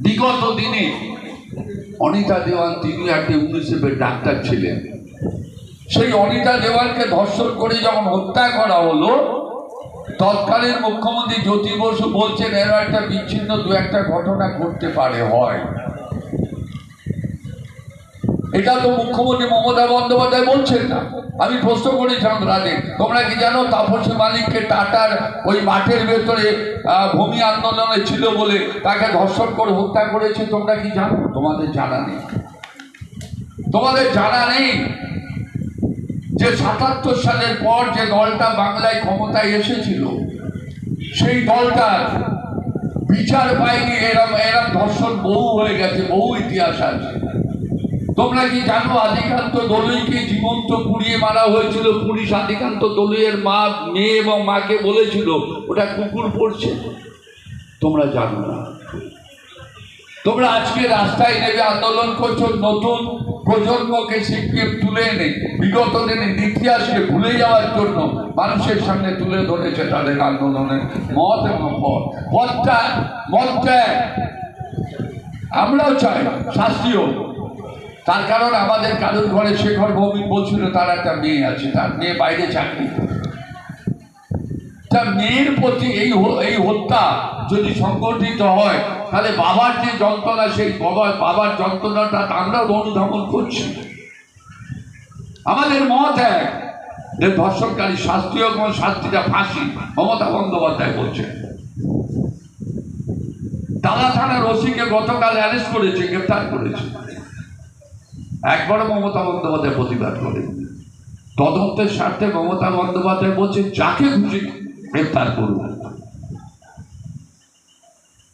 বিগত দিনে অনিতা দেওয়ান, তিনি একটি ইউনিসেফের ডাক্তার ছিলেন, সেই অনিতা দেওয়ানকে ধর্ষণ করে যখন হত্যা করা হলো, তৎকালীন মুখ্যমন্ত্রী জ্যোতি বসু বলছেন এর একটা বিচ্ছিন্ন দু একটা ঘটনা ঘটতে পারে, হয়। এটা তো মুখ্যমন্ত্রী মমতা বন্দ্যোপাধ্যায় বলছেন না। আমি প্রশ্ন করেছিলাম রাজে, তোমরা কি জানো তাপসী মালিককে টাটার ওই মাঠের ভেতরে ভূমি আন্দোলনে ছিল বলে তাকে ধর্ষণ করে হত্যা করেছে? তোমরা কি জানো? তোমাদের জানা নেই। তোমাদের জানা নেই যে 77 সালের পর যে দলটা বাংলায় ক্ষমতায় এসেছিল, সেই দলটার বিচার পায়নি। এরম ধর্ষণ বহু হয়ে গেছে, বহু ইতিহাস আছে। তোমরা কি জানো আদিকান্ত দলুইকে জীবন্ত পুড়িয়ে মারা হয়েছিল? পুলিশ আদিকান্ত দলুইয়ের মা, মেয়ে এবং মাকে বলেছিল ওটা কুকুর পড়ছে। তোমরা জানো না। তোমরা আজকে রাস্তায় নেমে আন্দোলন করছো নতুন প্রজন্মকে সিপিএম তুলে এনে বিগত দিনের ইতিহাসকে ভুলে যাওয়ার জন্য মানুষের সামনে তুলে ধরেছে তাদের আন্দোলনের মত এবং পথটা আমরাও চাই শাস্তি হোক। তার কারণ আমাদের কারোর ঘরে শেখর ভৌমিক বলছিল তার একটা মেয়ে আছে, তার মেয়ে বাইরে চাকরি। তার মেয়ের প্রতি এই হত্যা যদি সংগঠিত হয়, তাহলে বাবার যে যন্ত্রণা, সেই বাবার যন্ত্রণাটা আমরাও অনুধাবন করছি। আমাদের মত এক যে ধর্ষণকারী শাস্তি হোক, শাস্তিটা ফাঁসি। মমতা বন্দ্যোপাধ্যায় বলছেন। টালা থানার ওসিকে গতকাল অ্যারেস্ট করেছে, গ্রেপ্তার করেছে। একবারও মমতা বন্দ্যোপাধ্যায় প্রতিবাদ করেন। তদন্তের স্বার্থে মমতা বন্দ্যোপাধ্যায় বলছে যাকে খুশি গ্রেপ্তার করুন,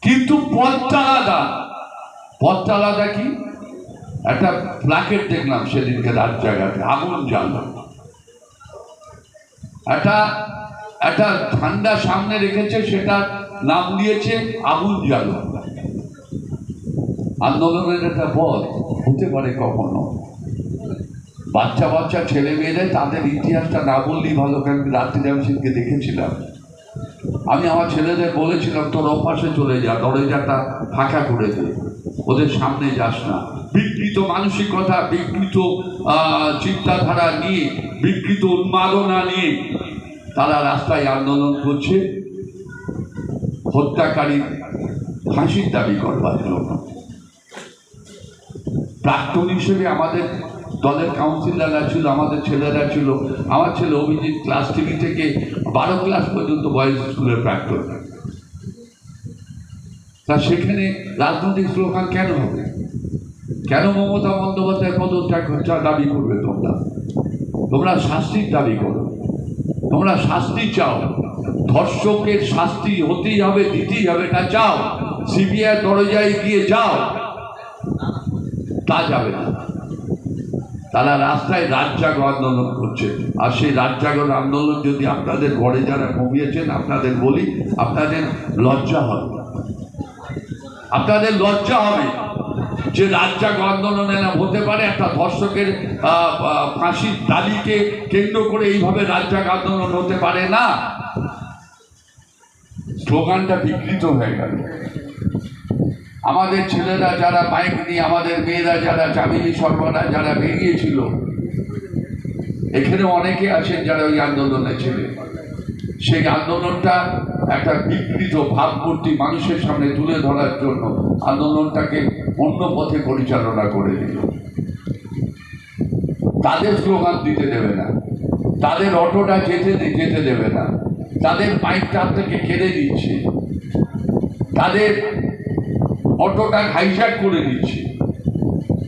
কিন্তু পথটা আলাদা। কি একটা প্ল্যাকেট দেখলাম সেদিনকে রাত জায়গাতে, আগুন জ্বালো, একটা ঠান্ডা সামনে রেখেছে, সেটা নাম দিয়েছে আগুন জ্বালো। আন্দোলনের একটা পথ হতে পারে কখনো। বাচ্চা ছেলে মেয়েদের তাদের ইতিহাসটা না বললেই ভালো। কারণ রাত্রিতে আমি সেদিকে দেখেছিলাম। আমি আমার ছেলেদের বলেছিলাম তোর অভ্যাসে চলে যা, দরজাটা ফাঁকা করে দে, ওদের সামনে যাস না। বিকৃত মানসিকতা, বিকৃত চিন্তাধারা নিয়ে, বিকৃত উন্মাদনা নিয়ে তারা রাস্তায় আন্দোলন করছে হত্যাকারী ফাঁসির দাবি করবার জন্য। প্রাক্তন হিসেবে আমাদের দলের কাউন্সিলররা ছিল, আমাদের ছেলেরা ছিল। আমার ছেলে অভিজিৎ ক্লাস 3 থেকে 12 ক্লাস পর্যন্ত বয়েজ স্কুলের প্রাক্তন। তা সেখানে রাজনৈতিক স্লোগান কেন হবে? কেন মমতা বন্দ্যোপাধ্যায় পদত্যাগ দাবি করবে? তোমরা শাস্তির দাবি করো, তোমরা শাস্তি চাও। ধর্ষকের শাস্তি হতেই হবে, দিতেই হবে, এটা চাও। সিবিআই দরজায় গিয়ে যাও, তা যাবে না। তারা রাস্তায় রাত জাগো আন্দোলন করছে। আর সেই রাত জাগর আন্দোলন যদি আপনাদের ঘরে যারা কমিয়েছেন, আপনাদের বলি, আপনাদের লজ্জা হবে। আপনাদের লজ্জা হবে যে রাত জাগো আন্দোলনে না হতে পারে। একটা ধর্ষকের ফাঁসির দাবিকে কেন্দ্র করে এইভাবে রাত জাগো আন্দোলন হতে পারে না। স্লোগানটা বিকৃত হয়ে গেল। আমাদের ছেলেরা যারা বাইক নিয়ে, আমাদের মেয়েরা যারা চামিলি সরবরাহ যারা বেরিয়েছিল, এখানে অনেকে আছেন যারা ওই আন্দোলনে ছিলেন। সেই আন্দোলনটা একটা বিকৃত ভাবমূর্তি মানুষের সামনে তুলে ধরার জন্য আন্দোলনটাকে অন্য পথে পরিচালনা করে দিল। তাদের স্লোগান দিতে দেবে না, তাদের অটোটা যেতে দেবে না, তাদের বাইকটা থেকে কেড়ে দিচ্ছে, তাদের অটোটা হাইজ্যাক করে দিচ্ছে।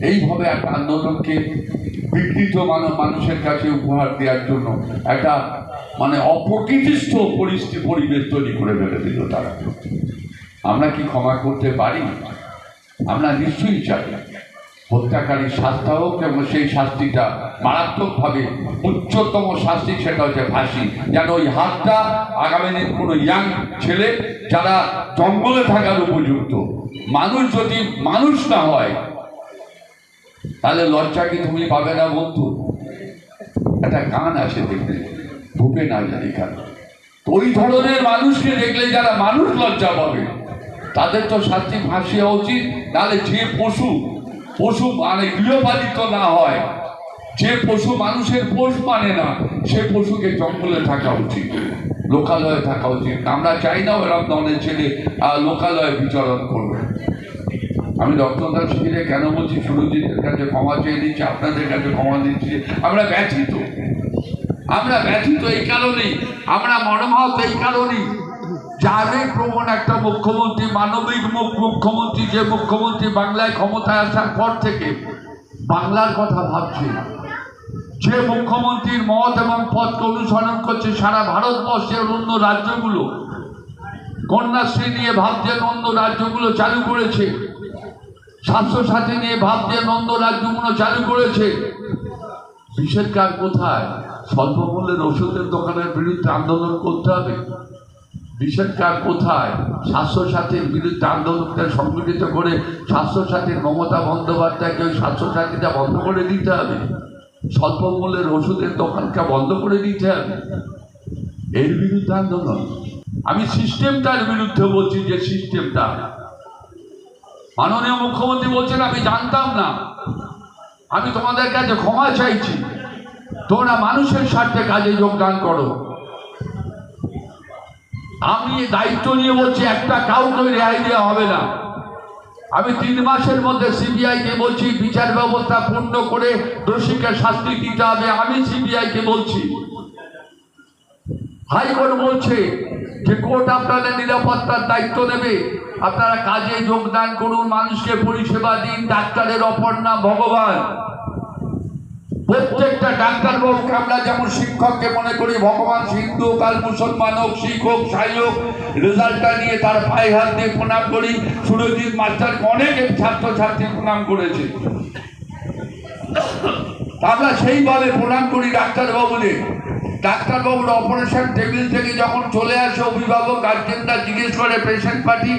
এইভাবে একটা আন্দোলনকে বিকৃত মানুষের কাছে উপহার দেওয়ার জন্য একটা অপ্রকৃতিস্থ পরিবেশ তৈরি করে ফেলে দিল তারা। আমরা কি ক্ষমা করতে পারি? আমরা নিশ্চয়ই চাই হত্যাকারীর শাস্তি হোক এবং সেই শাস্তিটা মারাত্মকভাবে উচ্চতম শাস্তি, সেটা হচ্ছে ফাঁসি। যেন ওই হাতটা আগামী দিন কোনো ইয়াং ছেলে যারা জঙ্গলে থাকার উপযুক্ত মানুষ যদি মানুষ না হয় তাহলে লজ্জা কি তুমি পাবে না বন্ধু? একটা গান আছে দেখবে, ভূপেন হাজারিকার। ওই ধরনের মানুষকে দেখলে যারা মানুষ লজ্জা পাবে তাদের তো শাস্তি ফাঁসি হওয়া উচিত। তাহলে যে পশু মানে গৃহপালিত না হয়, যে পশু মানুষের পোষ মানে না, সে পশুকে জঙ্গলে থাকা উচিত, লোকালয়ে থাকা উচিত। আমরা চাই না এরকম ধরনের ছেলে লোকালয়ে বিচরণ করবে। আমি রক্তদান শিবিরে কেন বলছি, সুরজিতের কাছে ক্ষমা চেয়ে দিচ্ছি, আপনাদের কাছে ক্ষমা দিচ্ছি। আমরা ব্যথিত এই কারণেই, আমরা মর্মাহত এই কারণেই যাদের প্রবণ একটা মুখ্যমন্ত্রী, মানবিক মুখ্যমন্ত্রী, যে মুখ্যমন্ত্রী বাংলায় ক্ষমতায় আসার পর থেকে বাংলার কথা ভাবছে, যে মুখ্যমন্ত্রীর মত এবং পথকে অনুসরণ করছে সারা ভারতবর্ষের অন্য রাজ্যগুলো, কন্যাশ্রী নিয়ে ভাবছে অন্য রাজ্যগুলো চালু করেছে, স্বাস্থ্যসাথী নিয়ে ভাবছে অন্য রাজ্যগুলো চালু করেছে। বিশেষকার কোথায়? স্বল্পমূল্যের ওষুধের দোকানের বিরুদ্ধে আন্দোলন করতে হবে। বিশেষকার কোথায়? স্বাস্থ্যসাথীর বিরুদ্ধে আন্দোলনকে সংগঠিত করে স্বাস্থ্যসাথীর মমতা বন্দ্যোপাধ্যায়কে ওই স্বাস্থ্যসাথীটা বন্ধ করে দিতে হবে, স্বল্পমূল্যের ওষুধের দোকানটা বন্ধ করে দিতে হবে। এর বিরুদ্ধে আন্দোলন। আমি সিস্টেমটার বিরুদ্ধে বলছি, যে সিস্টেমটা মাননীয় মুখ্যমন্ত্রী বলছেন আমি জানতাম না। আমি তোমাদের কাছে ক্ষমা চাইছি, তোমরা মানুষের স্বার্থে কাজে যোগদান করো। আমি দায়িত্ব নিয়ে বলছি, একটা কাউকে রেহাই দেওয়া হবে না। আমি 3 মাসের মধ্যে সিবিআইকে বলছি বিচার ব্যবস্থা পূর্ণ করে দোষীকে শাস্তি দিতে হবে। আমি সিবিআইকে বলছি, হাইকোর্ট বলছে যে কোর্ট আপনাদের নিরাপত্তার দায়িত্ব নেবে, আপনারা কাজে যোগদান করুন, মানুষকে পরিষেবা দিন। ডাক্তারের অপর নাম ভগবান। প্রত্যেকটা ডাক্তার বাবুকে আমরা যেমন শিক্ষককে মনে করি ভগবান, হিন্দু হোক আর মুসলমান হোক, শিখ হোক, সাই হোক, রেজাল্টটা নিয়ে তার পায়ে হাত দিয়ে প্রণাম করি। সুরজিৎ মাস্টারকে অনেক ছাত্রছাত্রী প্রণাম করেছে, আমরা সেইভাবে প্রণাম করি ডাক্তারবাবুদের। ডাক্তারবাবুর অপারেশন টেবিল থেকে যখন চলে আসে অভিভাবক গার্জেনরা জিজ্ঞেস করে পেশেন্ট পার্টি,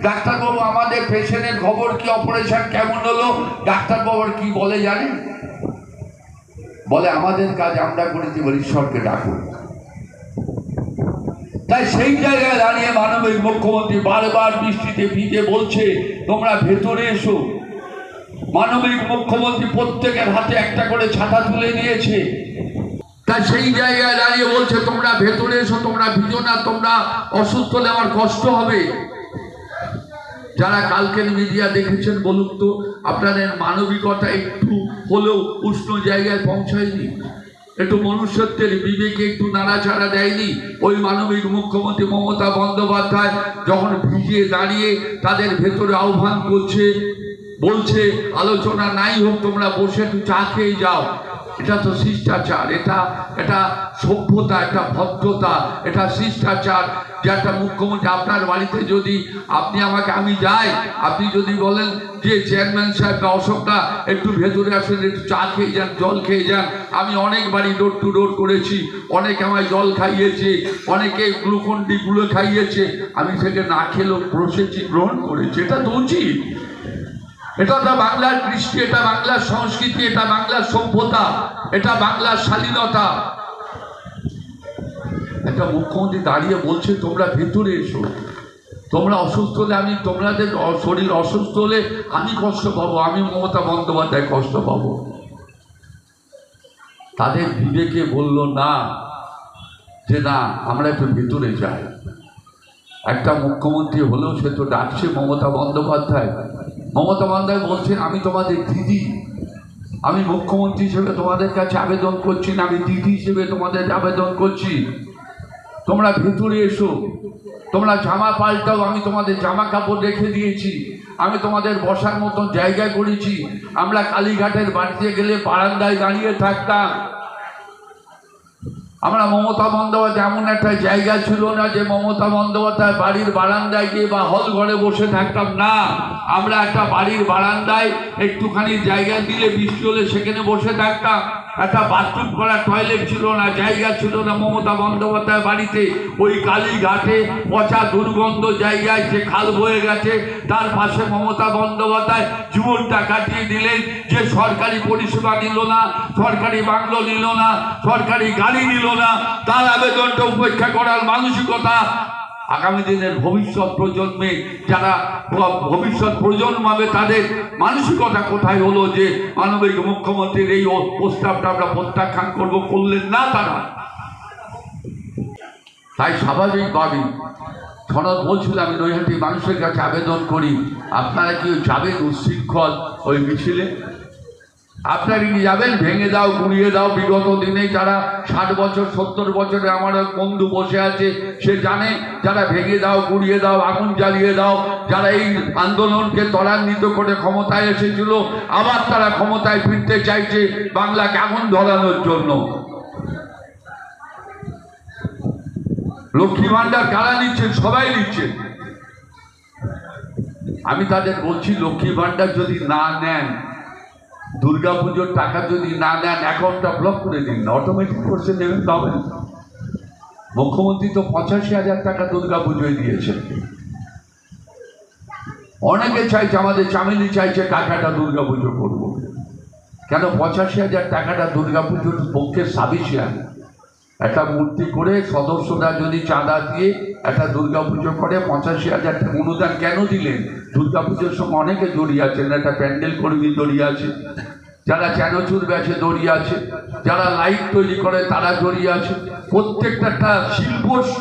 ডাক্তারবাবু আমাদের পেশেন্টের খবর কি, অপারেশন কেমন হলো? ডাক্তারবাবুর কি বলে জানেন? বলে আমাদের কাজ আমরা করেছি, বলে ঈশ্বরকে ডাকুন। তাই সেই জায়গায় দাঁড়িয়ে মানবিক মুখ্যমন্ত্রী বারবার বৃষ্টিতে ভিজে বলছে তোমরা ভেতরে এসো। মানবিক মুখ্যমন্ত্রী প্রত্যেকের হাতে একটা করে ছাতা তুলে দিয়েছে। তাই সেই জায়গায় দাঁড়িয়ে বলছে তোমরা ভেতরে এসো, তোমরা ভিজো না, তোমরা অসুস্থ হলে আমার কষ্ট হবে। যারা কালকের মিডিয়া দেখেছেন বলুন তো, আপনাদের মানবিকতা একটু হলেও উষ্ণ জায়গায় পৌঁছায়নি? একটু মনুষ্যত্বের বিবেকে একটু নাড়াচাড়া দেয়নি? ওই মানবিক মুখ্যমন্ত্রী মমতা বন্দ্যোপাধ্যায় যখন ভিজিয়ে দাঁড়িয়ে তাদের ভেতরে আহ্বান করছে, বলছে আলোচনা নাই হোক, তোমরা বসে একটু চা খেয়ে যাও। এটা তো শিষ্টাচার, এটা সভ্যতা, এটা ভদ্রতা, এটা শিষ্টাচার। যে একটা মুখ্যমন্ত্রী আপনার বাড়িতে যদি আমি যাই, আপনি যদি বলেন যে চেয়ারম্যান সাহেব বা অশোকটা একটু ভেতরে আসেন, একটু চা খেয়ে যান, জল খেয়ে যান। আমি অনেক বাড়ি ডোর টু ডোর করেছি, অনেকে আমায় জল খাইয়েছে, অনেকে গ্লুকন্ডি গুলো খাইয়েছে, আমি সেটা না খেলেও বসেছি, গ্রহণ করেছি। এটা তো উচিত। এটা তো বাংলার কৃষ্টি, এটা বাংলার সংস্কৃতি, এটা বাংলার সভ্যতা, এটা বাংলার স্বাধীনতা। একটা মুখ্যমন্ত্রী দাঁড়িয়ে বলছে তোমরা ভেতরে এসো, তোমরা অসুস্থ হলে তোমাদের শরীর অসুস্থ হলে আমি কষ্ট পাবো, আমি মমতা বন্দ্যোপাধ্যায় কষ্ট পাবো। তাদের বিবেকে বলল না যে না, আমরা একটু ভেতরে যাই। একটা মুখ্যমন্ত্রী হলেও সে তো ডাকছে মমতা বন্দ্যোপাধ্যায়। মমতা বন্দ্যোপাধ্যায় বলছেন আমি তোমাদের দিদি, আমি মুখ্যমন্ত্রী হিসেবে তোমাদের কাছে আবেদন করছি না, আমি দিদি হিসেবে তোমাদের আবেদন করছি, তোমরা ভেতরে এসো, তোমরা জামা পাল্টাও, আমি তোমাদের জামা কাপড় রেখে দিয়েছি, আমি তোমাদের বসার মতন জায়গা করেছি। আমরা কালীঘাটের বাড়িতে গেলে বারান্দায় দাঁড়িয়ে থাকতাম, আমরা মমতা বন্দ্যোপাধ্যায় এমন একটা জায়গা ছিল না যে মমতা বন্দ্যোপাধ্যায় বাড়ির বারান্দায় গিয়ে বা হল ঘরে বসে থাকতাম না। আমরা একটা বাড়ির বারান্দায় একটুখানি জায়গা দিলে বৃষ্টি হলে সেখানে বসে থাকতাম। একটা বাথরুম করার টয়লেট ছিল না, জায়গা ছিল না মমতা বন্দ্যোপাধ্যায় বাড়িতে। ওই কালীঘাটে পচা দুর্গন্ধ জায়গায় যে খাল বয়ে গেছে তার পাশে মমতা বন্দ্যোপাধ্যায় জীবনটা কাটিয়ে দিলেন। যে সরকারি পরিষেবা নিল না, সরকারি বাংলো নিল না, সরকারি গাড়ি নিল না, তার আবেদনটা উপেক্ষা করার মানসিকতা আগামী দিনের ভবিষ্যৎ প্রজন্মে যারা ভবিষ্যৎ প্রজন্ম হবে তাদের মানসিকতা কোথায় হলো যে মানবিক মুখ্যমন্ত্রীর এই প্রস্তাবটা আমরা প্রত্যাখ্যান করবো, করলেন না তারা। তাই স্বাভাবিকভাবেই সনদ বলছিল আমি নৈহাটি মানুষের কাছে আবেদন করি, আপনারা কি যাবেন উচ্ছৃঙ্খল ওই মিছিলে? আপনারা কি যাবেন? ভেঙে দাও, গুঁড়িয়ে দাও। বিগত দিনে যারা 60 বছর 70 বছরে আমার বন্ধু বসে আছে সে জানে, যারা ভেঙে দাও, গুঁড়িয়ে দাও, আগুন জ্বালিয়ে দাও, যারা এই আন্দোলনকে ত্বরান্বিত করে ক্ষমতায় এসেছিল, আবার তারা ক্ষমতায় ফিরতে চাইছে বাংলাকে আগুন ধরানোর জন্য। লক্ষ্মী ভান্ডার কারা নিচ্ছেন? সবাই নিচ্ছেন। আমি তাদের বলছি লক্ষ্মী ভান্ডার যদি না নেন, দুর্গাপুজোর টাকা যদি না নেন, অ্যাকাউন্টটা ব্লক করে দিন না, অটোমেটিক করছে নেবেন পাবেন। মুখ্যমন্ত্রী তো 85,000 টাকা দুর্গাপুজোয় দিয়েছেন। অনেকে চাইছে, আমাদের চামেলি চাইছে টাকাটা দুর্গাপুজো করব। কেন 85,000 টাকাটা দুর্গাপুজোর পক্ষে সাফিসিয়েন্ট? একটা মূর্তি করে সদস্যরা যদি চাঁদা দিয়ে একটা দুর্গাপুজো করে 85,000 টাকা অনুদান কেন দিলেন? দুর্গাপুজোর সঙ্গে অনেকে জড়িয়ে আছেন, একটা প্যান্ডেল কর্মী জড়িয়ে আছে, যারা চানাচুর বেচে জড়িয়ে আছে, যারা লাইট তৈরি করে তারা জড়িয়ে আছে, প্রত্যেকটা একটা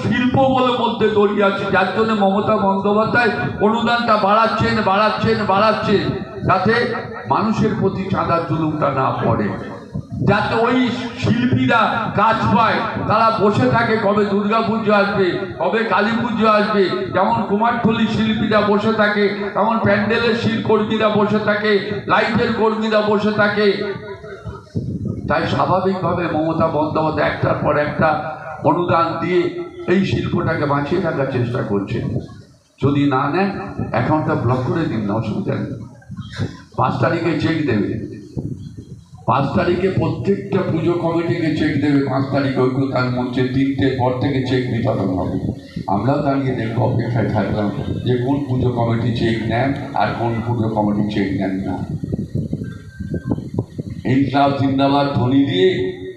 শিল্প বলে মধ্যে জড়িয়ে আছে। যার জন্য মমতা বন্দ্যোপাধ্যায় অনুদানটা বাড়াচ্ছেন যাতে মানুষের প্রতি চাঁদার জুলুমটা না পড়ে, যাতে ওই শিল্পীরা কাজ পায়। তারা বসে থাকে কবে দুর্গাপুজো আসবে, কবে কালী পুজো আসবে। যেমন কুমারটুলি শিল্পীরা বসে থাকে, তেমন প্যান্ডেলের কর্মীরা বসে থাকে, লাইটের কর্মীরা বসে থাকে। তাই স্বাভাবিকভাবে মমতা বন্দ্যোপাধ্যায় একটার পর একটা অনুদান দিয়ে এই শিল্পটাকে বাঁচিয়ে রাখার চেষ্টা করছে। যদি না নেন অ্যাকাউন্টটা ব্লক করে দিন না, অসুবিধা নেই। 5 তারিখে চেক দেবে, 5 তারিখে প্রত্যেকটা পুজো কমিটিকে চেক দেবে। 5 তারিখে ঐক্যতান মঞ্চে 3টের পর থেকে চেক বিতরণ হবে। আমরাও দাঁড়িয়ে দেখবো, অপেক্ষায় থাকলাম যে কোন পুজো কমিটি চেক নেন আর কোন পুজো কমিটি চেক নেন না। ইনকলাব জিন্দাবাদ ধ্বনি দিয়ে,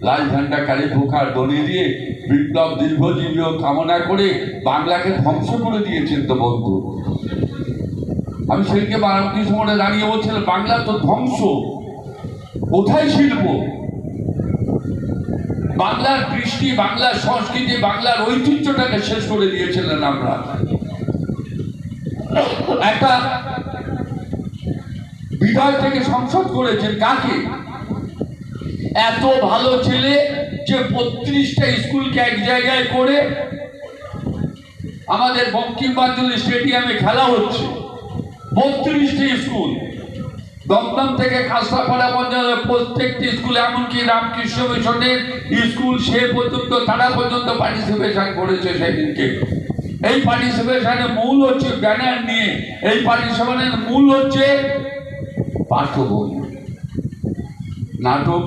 লাল ঝান্ডা কালী পোকার ধ্বনি দিয়ে বিপ্লব দীর্ঘজীবী কামনা করে বাংলাকে ধ্বংস করে দিয়েছেন তো বন্ধু। আমি সেদিকে রামকৃষ্ণ মঠে দাঁড়িয়ে বলছিলাম বাংলা তো ধ্বংস। কোথায় শিল্প? বাংলার কৃষ্টি, বাংলার সংস্কৃতি, বাংলার ঐতিহ্যটাকে শেষ করে দিয়েছিলেন আমরা। একটা বিধায় থেকে সংসদ করেছেন কাকে? এত ভালো ছেলে যে 32টা স্কুলকে এক জায়গায় করে আমাদের বঙ্কিমবাঞ্জলি স্টেডিয়ামে খেলা হচ্ছে। 32টি স্কুল, দমদম থেকে খাস্তাপাড়া পর্যন্ত প্রত্যেকটি স্কুলে, এমনকি রামকৃষ্ণ মিশনের স্কুল সে পর্যন্ত, তারা পর্যন্ত পার্টিসিপেশন করেছে সেদিনকে। এই পার্টিসিপেশনের মূল হচ্ছে ব্যানার নিয়ে, এই পার্টিসিপেশনের মূল হচ্ছে পাঠ্য বই, নাটক,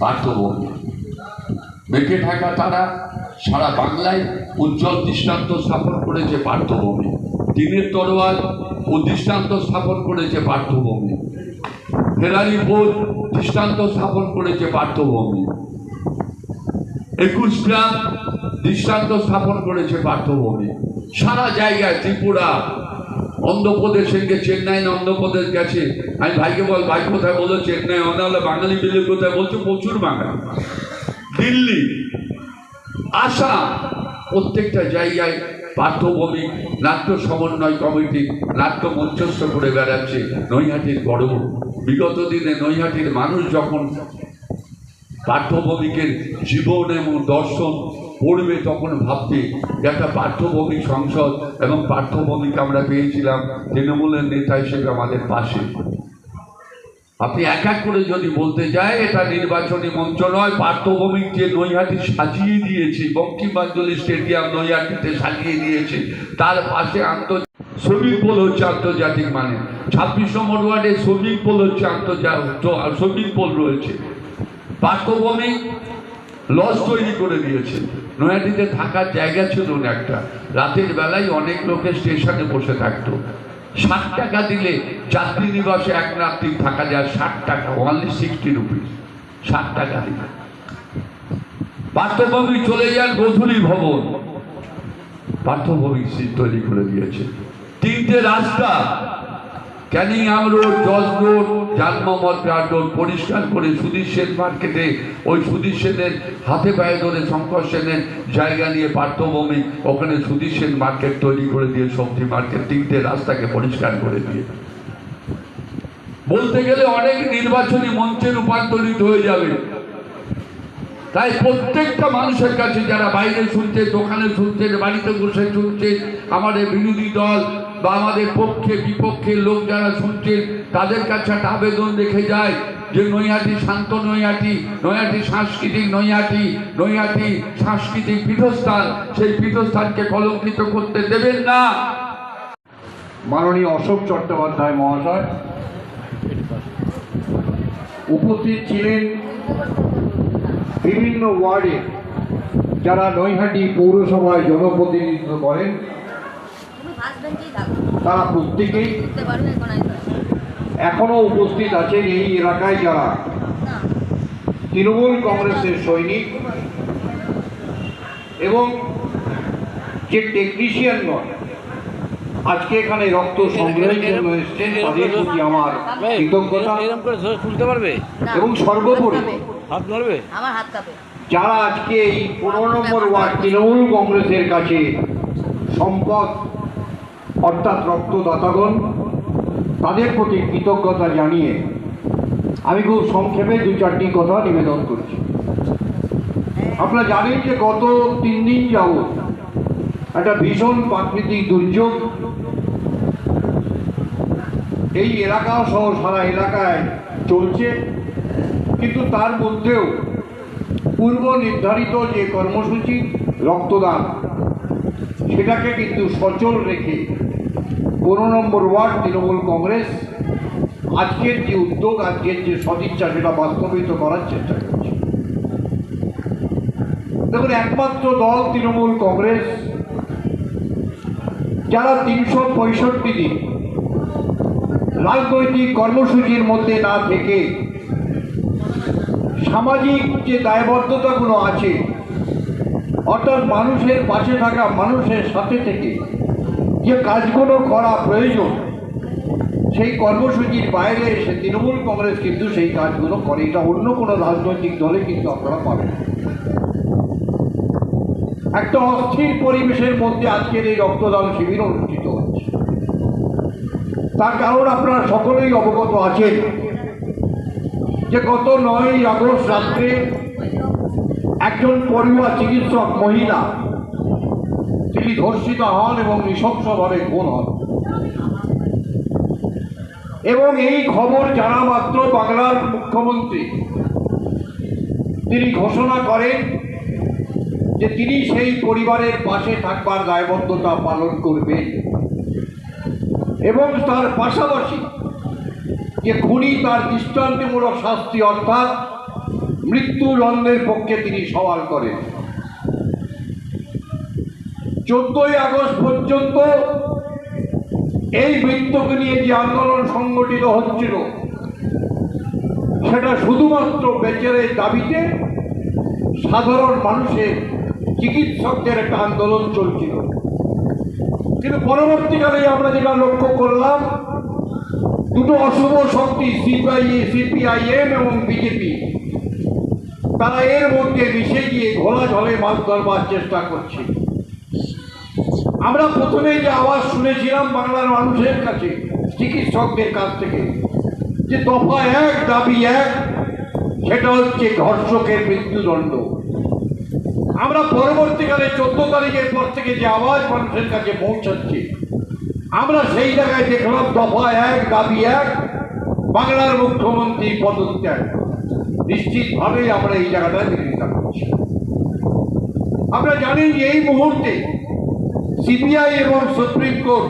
পাঠ্য বই। বেঁকে থাকা তারা সারা বাংলায় উজ্জ্বল দৃষ্টান্ত স্থাপন করেছে পাঠ্যভূমি। দিনের তরোয়াল ও দৃষ্টান্ত স্থাপন করেছে পাঠ্যভূমি। ফেরারি বোধ দৃষ্টান্ত স্থাপন করেছে পাঠ্যভূমি। 21 গ্রাম দৃষ্টান্ত স্থাপন করেছে পাঠ্যভূমি। সারা জায়গায়, ত্রিপুরা, অন্ধ্রপ্রদেশ, এদিকে চেন্নাই অন্ধ্রপ্রদেশ গেছে। আমি ভাইকে বল, ভাই কোথায়? বলো চেন্নাই। অনালে বাঙালি মিলে কোথায়? বলছে প্রচুর বাঙালি। দিল্লি, আসাম, প্রত্যেকটা জায়গায় পাঠ্যভূমি, নাট্য সমন্বয় কমিটি নাট্য মঞ্চস্থ করে বেড়াচ্ছে। নৈহাটির গর্ব। বিগত দিনে নৈহাটির মানুষ যখন পাঠ্যভূমিকের জীবন এবং দর্শন পড়বে তখন ভাববে যে একটা পাঠ্যভূমি সংসদ এবং পাঠ্যভূমিকে আমরা পেয়েছিলাম তৃণমূলের নেতা হিসেবে আমাদের পাশে। আপনি এক এক করে যদি বলতে যায়, এটা নির্বাচনী মঞ্চ নয়। পার্থভৌমিক যে নৈহাটি সাজিয়ে দিয়েছে, বঙ্কিমাঞ্জলি স্টেডিয়াম নৈহাটিতে সাজিয়ে দিয়েছে, তার পাশে সুইমিং পুল হচ্ছে আন্তর্জাতিক মানে। 26 নম্বর ওয়ার্ডে সুইমিং পুল হচ্ছে সুইমিং পুল রয়েছে। পার্থভৌমিক লজ তৈরি করে দিয়েছে। নৈহাটিতে থাকার জায়গা ছিল না একটা, রাতের বেলায় অনেক লোকের স্টেশনে বসে থাকতো। 60 টাকা দিলে যাত্রী নিবাসে এক রাত্রি থাকা যায়, 60 টাকা, অনলি 60 রুপিস, 60 টাকা দিলে। পার্থভৌমিক চলে যান গোধূলি ভবন, পার্থভৌমিক সিট তৈরি করে দিয়েছে। 3টে রাস্তা, ক্যানিংহাম রোড, জজ রোড, জান মোহাম্মদ রায় রোড পরিষ্কার করে সুধীর সেন মার্কেটে, ওই সুধীর সেনের হাতে পায়ে ধরে শঙ্কর সেনের জায়গা নিয়ে পার্থভৌমিক ওখানে সুধীর সেন মার্কেট তৈরি করে দিয়ে, সবজি মার্কেট, 3টে রাস্তাকে পরিষ্কার করে দিয়ে, বলতে গেলে অনেক নির্বাচনী মঞ্চে রূপান্তরিত হয়ে যাবে। তাই প্রত্যেকটা মানুষের কাছে, যারা বাইরে শুনছে, দোকানে শুনছে, বাড়িতে বসে শুনছে, আমাদের বিরোধী দল বা আমাদের পক্ষে বিপক্ষের লোক যারা শুনছেন, তাদের কাছে একটা আবেদন রেখে যায় যে নৈহাটি শান্ত নৈহাটি, নৈহাটি সাংস্কৃতিক নৈহাটি, নৈহাটি সাংস্কৃতিক পীঠস্থান, সেই পীঠস্থানকে কলঙ্কিত করতে দেবেন না। মাননীয় অশোক চট্টোপাধ্যায় মহাশয় উপস্থিত ছিলেন বিভিন্ন ওয়ার্ডে যারা নৈহাটি পৌরসভায় জনপ্রতিনিধিত্ব করেন, তারা প্রত্যেকেই এখনো উপস্থিত আছেন এই এলাকায় যারা তৃণমূল কংগ্রেসের সৈনিক এবং যে টেকনিশিয়ান নয়, আজকে এখানে রক্ত সংগ্রহের জন্য এসেছেন, তাদের প্রতি আমার কৃতজ্ঞতা। এবং সর্বোপরি যারা আজকে এই 15 নম্বর ওয়ার্ড তৃণমূল কংগ্রেসের কাছে সম্পদ অর্থাৎ রক্তদাতাগণ, তাদের প্রতি কৃতজ্ঞতা জানিয়ে আমি খুব সংক্ষেপে 2-4টি কথা নিবেদন করছি। আপনারা জানেন যে গত 3 দিন যাবৎ একটা ভীষণ প্রাকৃতিক দুর্যোগ এই এলাকা সহ সারা এলাকায় চলছে, কিন্তু তার মধ্যেও পূর্ব নির্ধারিত যে কর্মসূচি রক্তদান, সেটাকে কিন্তু সচল রেখে 15 নম্বর ওয়ার্ড তৃণমূল কংগ্রেস আজকের যে উদ্যোগ, আজকের যে সদিচ্ছা, সেটা বাস্তবায়িত করার চেষ্টা করছে। দেখুন, একমাত্র দল তৃণমূল কংগ্রেস যারা 365 দিন রাজনৈতিক কর্মসূচির মধ্যে না থেকে সামাজিক যে দায়বদ্ধতাগুলো আছে, অর্থাৎ মানুষের পাশে থাকা, মানুষের সাথে থেকে যে কাজগুলো করা প্রয়োজন, সেই কর্মসূচির বাইরে এসে তৃণমূল কংগ্রেস কিন্তু সেই কাজগুলো করে। এটা অন্য কোনো রাজনৈতিক দলে কিন্তু আপনারা পাবেন। একটা অস্থির পরিবেশের মধ্যে আজকের এই রক্তদান শিবির অনুষ্ঠিত হচ্ছে। তার কারণ আপনারা সকলেই অবগত আছেন যে গত 9ই আগস্ট রাত্রে একজন পড়ুয়া চিকিৎসক মহিলা, তিনি ধর্ষিত হন এবং নৃশংসভাবে খুন হন। এবং এই খবর জানা মাত্র বাংলার মুখ্যমন্ত্রী তিনি ঘোষণা করেন যে তিনি সেই পরিবারের পাশে থাকবার দায়বদ্ধতা পালন করবেন এবং তার পাশাপাশি যে খুনি, তার দৃষ্টান্তমূলক শাস্তি অর্থাৎ মৃত্যুদণ্ডের পক্ষে তিনি সওয়াল করেন। 14ই আগস্ট পর্যন্ত এই মৃত্যুকে নিয়ে যে আন্দোলন সংগঠিত হচ্ছিল, সেটা শুধুমাত্র বেচারের দাবিতে সাধারণ মানুষের, চিকিৎসকদের একটা আন্দোলন চলছিল। কিন্তু পরবর্তীকালে আমরা যেটা লক্ষ্য করলাম, দুটো অশুভ শক্তি সিপিআইএম এবং বিজেপি, তারা এর মধ্যে মিশে গিয়ে ঘোলা ঝলে মাছ ধরবার চেষ্টা করছে। আমরা প্রথমে যে আওয়াজ শুনেছিলাম বাংলার মানুষের কাছে, চিকিৎসকদের কাছ থেকে, যে দফা 1 দাবি 1, সেটা হচ্ছে ধর্ষকের মৃত্যুদণ্ড। আমরা পরবর্তীকালে 14 তারিখের পর থেকে যে আওয়াজ মানুষের কাছে পৌঁছাচ্ছে, আমরা সেই জায়গায় দেখলাম দফা 1 দাবি 1, বাংলার মুখ্যমন্ত্রী পদত্যাগ, নিশ্চিতভাবেই আমরা এই জায়গাটায় বিরোধিতা করছি। আমরা জানি যে এই মুহূর্তে সিবিআই এবং সুপ্রিম কোর্ট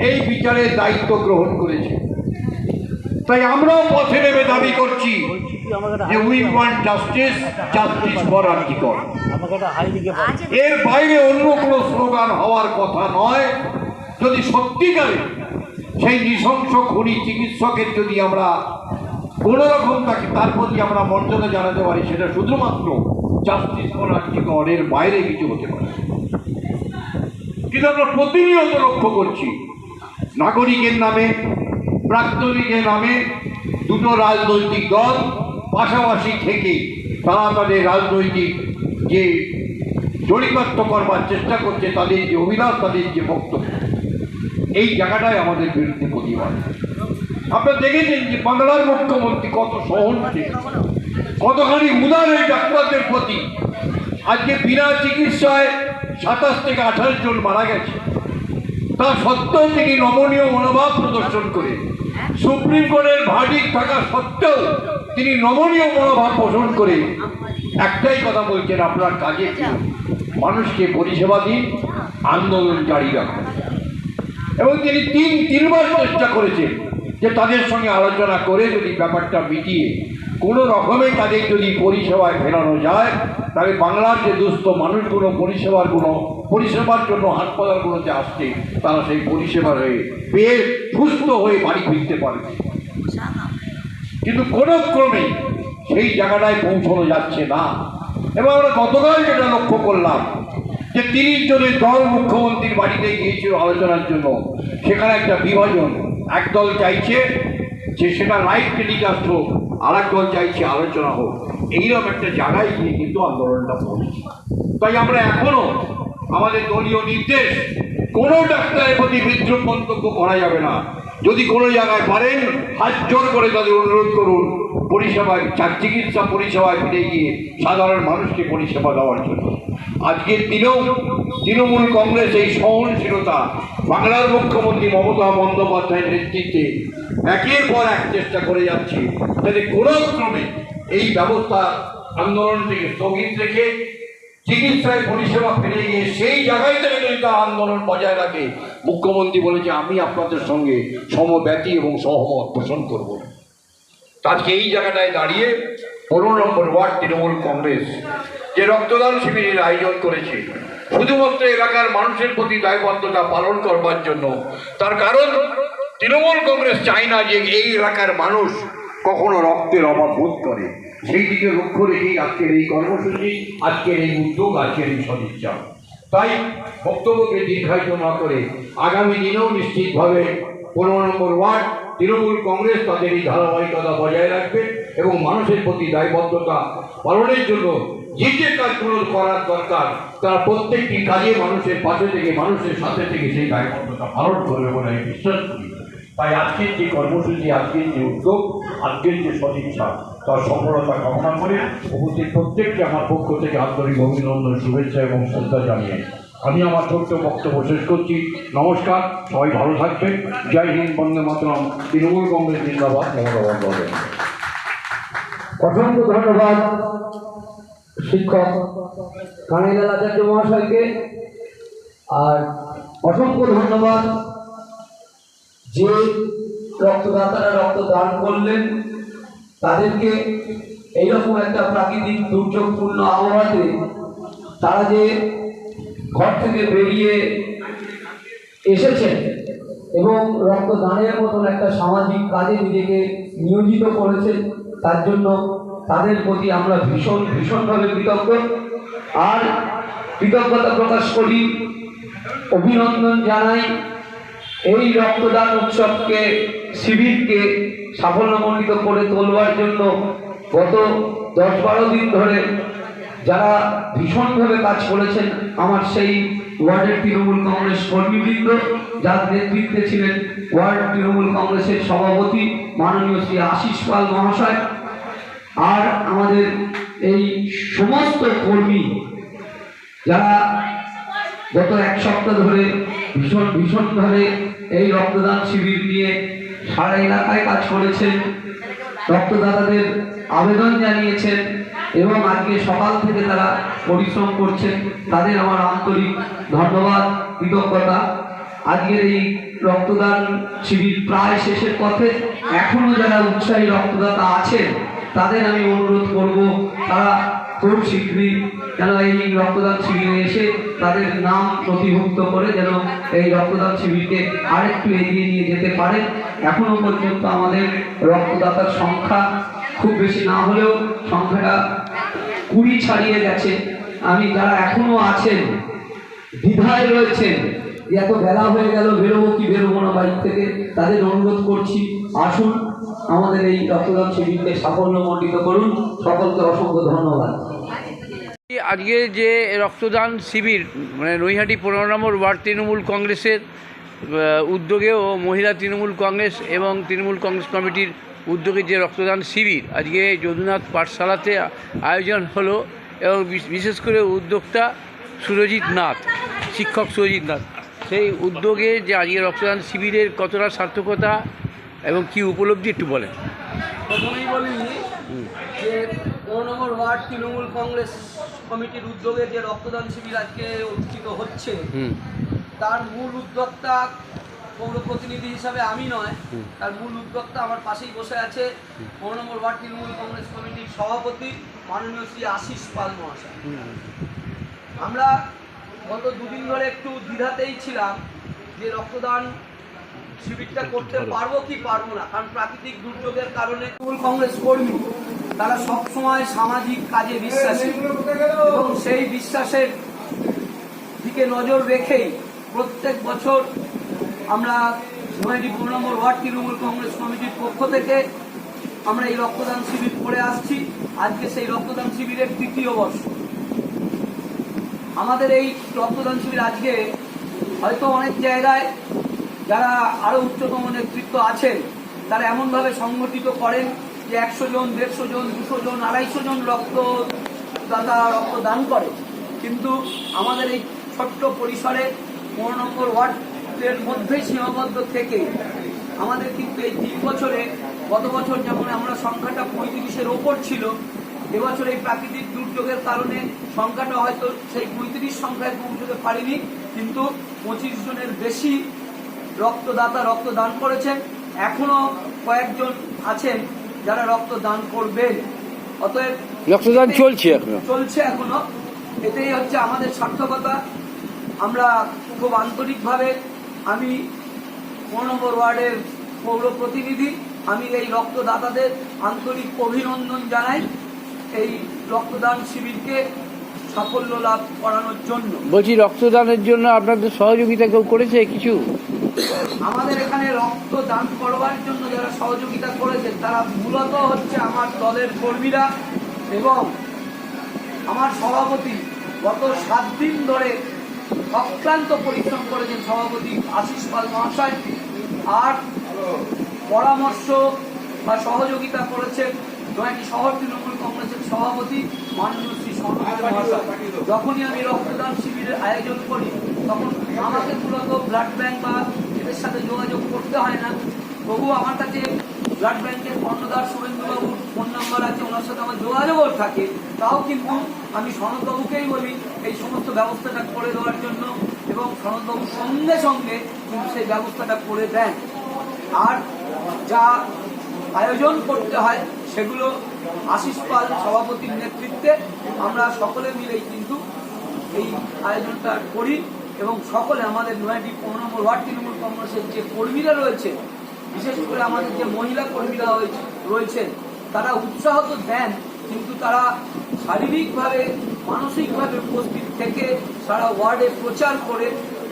এই বিচারের দায়িত্ব গ্রহণ করেছে। তাই আমরাও পথে নেমে দাবি করছি যে we want justice, justice for RG Kar. এর বাইরে অন্য কোনো স্লোগান হওয়ার কথা নয়। যদি সত্যিকারে সেই নৃশংস খুনি চিকিৎসকের যদি আমরা কোনো রকম তার প্রতি আমরা মর্যাদা জানাতে পারি, সেটা শুধুমাত্র জাস্টিস ফর আর্জিকর, এর বাইরে কিছু হতে পারে। কিন্তু আমরা প্রতিনিয়ত লক্ষ্য করছি নাগরিকের নামে, প্রাক্তনিকের নামে দুটো রাজনৈতিক দল পাশাপাশি থেকে তারা তাদের রাজনৈতিক যে চরিতার্থ করবার চেষ্টা করছে, তাদের যে অভিলাষ, তাদের যে বক্তব্য, এই জায়গাটায় আমাদের বিরুদ্ধে প্রতিবাদ। আপনারা দেখেছেন যে বাংলার মুখ্যমন্ত্রী কত সহনশীল, কতখানি উদার এই ডাক্তারদের প্রতি। আজকে বিনা চিকিৎসায় 27 থেকে 28 জন মারা গেছে, তা সত্ত্বেও তিনি নমনীয় মনোভাব প্রদর্শন করে, সুপ্রিম কোর্টের ভার্ডিক্ট থাকা সত্ত্বেও তিনি নমনীয় মনোভাব পোষণ করে একটাই কথা বলছেন, আপনার কাজে মানুষকে পরিষেবা দিন, আন্দোলন জারি রাখুন। এবং তিনি তিনবার চেষ্টা করেছেন যে তাদের সঙ্গে আলোচনা করে যদি ব্যাপারটা মিটিয়ে কোনো রকমে তাদের যদি পরিষেবায় ফেরানো যায়, তাহলে বাংলার যে দুস্থ মানুষগুলো পরিষেবার জন্য হাসপাতালগুলোতে আসছে, তারা সেই পরিষেবা হয়ে পেয়ে সুস্থ হয়ে বাড়ি ফিরতে পারবে। কিন্তু কোনো ক্রমে সেই জায়গাটায় পৌঁছানো যাচ্ছে না। এবং আমরা গতকাল যেটা লক্ষ্য করলাম যে 30 জনের দল মুখ্যমন্ত্রীর বাড়িতে গিয়েছিল আলোচনার জন্য, সেখানে একটা বিভাজন। একদল চাইছে যে সেটা লাইভ টেলিকাস্ট হোক, আর এক দল চাইছে আলোচনা হোক। এইরকম একটা জায়গায় গিয়ে কিন্তু আন্দোলনটা পড়েছে। তাই আমরা এখনো আমাদের দলীয় নির্দেশ, কোনো ডাক্তারের প্রতি বিদ্রুপ মন্তব্য করা যাবে না। যদি কোনো জায়গায় পারেন হাত জোর করে তাদের অনুরোধ করুন পরিষেবায়, চিকিৎসা পরিষেবায় ফিরে গিয়ে সাধারণ মানুষকে পরিষেবা দেওয়ার জন্য। আজকের দিনেও তৃণমূল কংগ্রেস এই সহনশীলতা বাংলার মুখ্যমন্ত্রী মমতা বন্দ্যোপাধ্যায়ের নেতৃত্বে একের পর এক চেষ্টা করে যাচ্ছে, যাতে কোনো ক্রমে এই ব্যবস্থা আন্দোলনটিকে স্থগিত রেখে চিকিৎসায় পরিষেবা ফিরে গিয়ে সেই জায়গায় থেকে যদি তার আন্দোলন বজায় রাখে। মুখ্যমন্ত্রী বলেছে আমি আপনাদের সঙ্গে সমব্যথী এবং সহমত পোষণ করব। আজকে এই জায়গাটায় দাঁড়িয়ে 15 নম্বর ওয়ার্ড তৃণমূল কংগ্রেস যে রক্তদান শিবিরের আয়োজন করেছে, শুধুমাত্র এলাকার মানুষের প্রতি দায়বদ্ধতা পালন করবার জন্য। তার কারণ তৃণমূল কংগ্রেস চায় না যে এই এলাকার মানুষ কখনো রক্তের অভাব বোধ করে। সেই দিকে লক্ষ্য রেখেই আজকের এই কর্মসূচি, আজকের এই উদ্যোগ, আজকের এই সদিচ্ছা। তাই বক্তব্যকে দীর্ঘায়িত না করে আগামী দিনেও নিশ্চিতভাবে 15 নম্বর ওয়ার্ড তৃণমূল কংগ্রেস তাদের এই ধারাবাহিকতা বজায় রাখবে এবং মানুষের প্রতি দায়বদ্ধতা পালনের জন্য যে যে কাজগুলো করার দরকার, তারা প্রত্যেকটি কাজে মানুষের পাশে থেকে, মানুষের সাথে থেকে সেই দায়বদ্ধতা পালন করবে বলে আমি বিশ্বাস করি। তাই আজকের যে কর্মসূচি, আজকের যে উদ্যোগ, আজকের যে সদিচ্ছা, তার সফলতা কামনা করে উপস্থিত প্রত্যেককে আমার পক্ষ থেকে আন্তরিক অভিনন্দন, শুভেচ্ছা এবং শ্রদ্ধা জানিয়ে আমি আমার ছোট্ট বক্তব্য শেষ করছি। নমস্কার, সবাই ভালো থাকবেন। জয় হিন্দ, বন্দে মাতরম। তৃণমূল কংগ্রেস জিন্দাবাদ, মমতা বন্দ্যোপাধ্যায়। অসংখ্য ধন্যবাদ শিক্ষক কানাইলাল আচার্য মহাশয়কে, আর অসংখ্য ধন্যবাদ যে রক্তদাতারা রক্তদান করলেন, তাদেরকে এইরকম একটা প্রাকৃতিক দুর্যোগপূর্ণ আবহাওয়াতে তারা যে ঘর থেকে বেরিয়ে এসেছেন এবং রক্তদানের মতন একটা সামাজিক কাজে নিজেকে নিয়োজিত করেছেন, তার জন্য তাদের প্রতি আমরা ভীষণভাবে কৃতজ্ঞ। আর কৃতজ্ঞতা প্রকাশ করি, অভিনন্দন জানাই এই রক্তদান উৎসবকে, শিবিরকে সাফল্যমণ্ডিত করে তোলবার জন্য গত 10-12 দিন ধরে যারা ভীষণভাবে কাজ করেছেন। আমার সেই ওয়ার্ডের তৃণমূল কংগ্রেস কর্মীবৃন্দ, যার নেতৃত্বে ছিলেন ওয়ার্ড তৃণমূল কংগ্রেসের সভাপতি মাননীয় শ্রী আশিস পাল মহাশয়, আর আমাদের এই সমস্ত কর্মী যারা গত 1 সপ্তাহ ধরে ভীষণভাবে এই রক্তদান শিবির নিয়ে সারা এলাকায় কাজ করেছেন, রক্তদাতাদের আবেদন জানিয়েছেন এবং আজকে সকাল থেকে তারা পরিশ্রম করছেন। তাদের আমার আন্তরিক ধন্যবাদ, কৃতজ্ঞতা। আজকের এই রক্তদান শিবির প্রায় শেষের পথে। এখনো যারা উৎসাহী রক্তদাতা আছেন তাদের আমি অনুরোধ করব তারা খুব শীঘ্রই যেন এই রক্তদান শিবিরে এসে তাদের নাম নথিভুক্ত করে যেন এই রক্তদান শিবিরকে আরেকটু এগিয়ে নিয়ে যেতে পারে। এখনো পর্যন্ত আমাদের রক্তদাতার সংখ্যা খুব বেশি না হলেও সংখ্যাটা 20 ছাড়িয়ে গেছে। আমি যারা এখনো আছেন, দ্বিধায় রয়েছেন যে এত বেলা হয়ে গেল, বেরোবো কি বেরোবো না বাড়ি থেকে, তাদের অনুরোধ করছি আসুন আমাদের এই রক্তদান শিবিরকে সাফল্যমণ্ডিত করুন। সকলকে অসংখ্য ধন্যবাদ। আজকে যে রক্তদান শিবির মানে নৈহাটি 15 নম্বর ওয়ার্ড তৃণমূল কংগ্রেসের উদ্যোগে ও মহিলা তৃণমূল কংগ্রেস এবং তৃণমূল কংগ্রেস কমিটির উদ্যোগে যে রক্তদান শিবির আজকে যদুনাথ পাঠশালাতে আয়োজন হলো এবং বিশেষ করে উদ্যোক্তা সুরজিৎ নাথ, শিক্ষক সুরজিৎ নাথ, সেই উদ্যোগে যে আজকে রক্তদান শিবিরের কতটা সার্থকতা এবং কি উপলব্ধি একটু বলেন। প্রথমেই বলি যে 15 নম্বর ওয়ার্ড তৃণমূল কংগ্রেস কমিটির উদ্যোগে যে রক্তদান শিবির আজকে অনুষ্ঠিত হচ্ছে তার মূল উদ্যোক্তা পৌর প্রতিনিধি হিসাবে আমি নয়, তার মূল উদ্যোক্তা আমার পাশেই বসে আছে 15 নম্বর ওয়ার্ড তৃণমূল কংগ্রেস কমিটির সভাপতি মাননীয় শ্রী আশিস পাল মহাশয়। আমরা গত দুদিন ধরে একটু দ্বিধাতেই ছিলাম যে রক্তদান শিবিরটা করতে পারবো কি পারবো না, কারণ প্রাকৃতিক দুর্যোগের কারণে তৃণমূল কংগ্রেস কর্মী তারা সবসময় সামাজিক কাজে বিশ্বাসী এবং সেই বিশ্বাসের দিকে নজর রেখেই প্রত্যেক বছর আমরা নৈহাটি 15 নম্বর ওয়ার্ড তৃণমূল কংগ্রেস কমিটির পক্ষ থেকে আমরা এই রক্তদান শিবির করে আসছি। আজকে সেই রক্তদান শিবিরের 3য় বর্ষ। আমাদের এই রক্তদান শিবির আজকে হয়তো অনেক জায়গায় যারা আরো উচ্চতম নেতৃত্ব আছেন তারা এমনভাবে সংগঠিত করেন যে 100 জন, 150 জন, 200 জন, 250 জন রক্তদাতা রক্তদান করে, কিন্তু আমাদের এই ছোট্ট পরিসরে 15 নম্বর ওয়ার্ডের মধ্যেই সীমাবদ্ধ থেকে আমাদের কিন্তু এই 3 বছরে, গত বছর যেমন আমরা সংখ্যাটা 35-এর ওপর ছিল, এবছর এই প্রাকৃতিক দুর্যোগের কারণে সংখ্যাটা হয়তো সেই 35 সংখ্যায় পৌঁছতে পারিনি, কিন্তু 25 জনের বেশি রক্তদাতা রক্তদান করেছেন। এখনো কয়েকজন আছেন যারা রক্তদান করবেন, অতএব রক্তদান চলছে এখনো। এটাই হচ্ছে আমাদের সার্থকতা। আমরা খুব আন্তরিকভাবে, আমি 15 নম্বর ওয়ার্ডের পৌর প্রতিনিধি, আমি এই রক্তদাতাদের আন্তরিক অভিনন্দন জানাই এই রক্তদান শিবিরকে সাফল্য লাভ করানোর জন্য। বলছি, রক্তদানের জন্য আপনাদের সহযোগিতা কেউ করেছে কিছু? আমাদের এখানে রক্তদান করবার জন্য যারা সহযোগিতা করেছে তারা মূলত হচ্ছে আমার দলের কর্মীরা এবং আমার সভাপতি গত 7 দিন ধরে অক্লান্ত পরিশ্রম করেছেন সভাপতি আশিস পাল মহাশয়, আর পরামর্শ বা সহযোগিতা করেছেন নৈহাটি শহর তৃণমূল কংগ্রেসের সভাপতি মাননীয় শ্রী সনদ মহাশয়। যখনই আমি রক্তদান শিবিরের আয়োজন করি তখন আমাকে মূলত ব্লাড ব্যাংক বা এদের সাথে যোগাযোগ করতে হয় না, তবুও আমার কাছে ব্লাড ব্যাংকের কর্ণধার শুভেন্দুবাবুর ফোন নাম্বার আছে, ওনার সাথে আমার যোগাযোগও থাকে। তাও কিন্তু আমি সনদবাবুকেই বলি এই সমস্ত ব্যবস্থাটা করে দেওয়ার জন্য এবং সনদবাবু সঙ্গে সঙ্গে কিন্তু সেই ব্যবস্থাটা করে দেন। আর যা আয়োজন করতে হয় সেগুলো আশিস পাল সভাপতির নেতৃত্বে আমরা সকলে মিলেই কিন্তু এই আয়োজনটা করি এবং সকলে আমাদের নৈহাটি 15 নম্বর ওয়ার্ড তৃণমূল কংগ্রেসের যে কর্মীরা রয়েছে, বিশেষ করে আমাদের যে মহিলা কর্মীরা রয়েছেন, তারা উৎসাহ তো দেন, কিন্তু তারা শারীরিকভাবে মানসিকভাবে উপস্থিত থেকে সারা ওয়ার্ডে প্রচার করে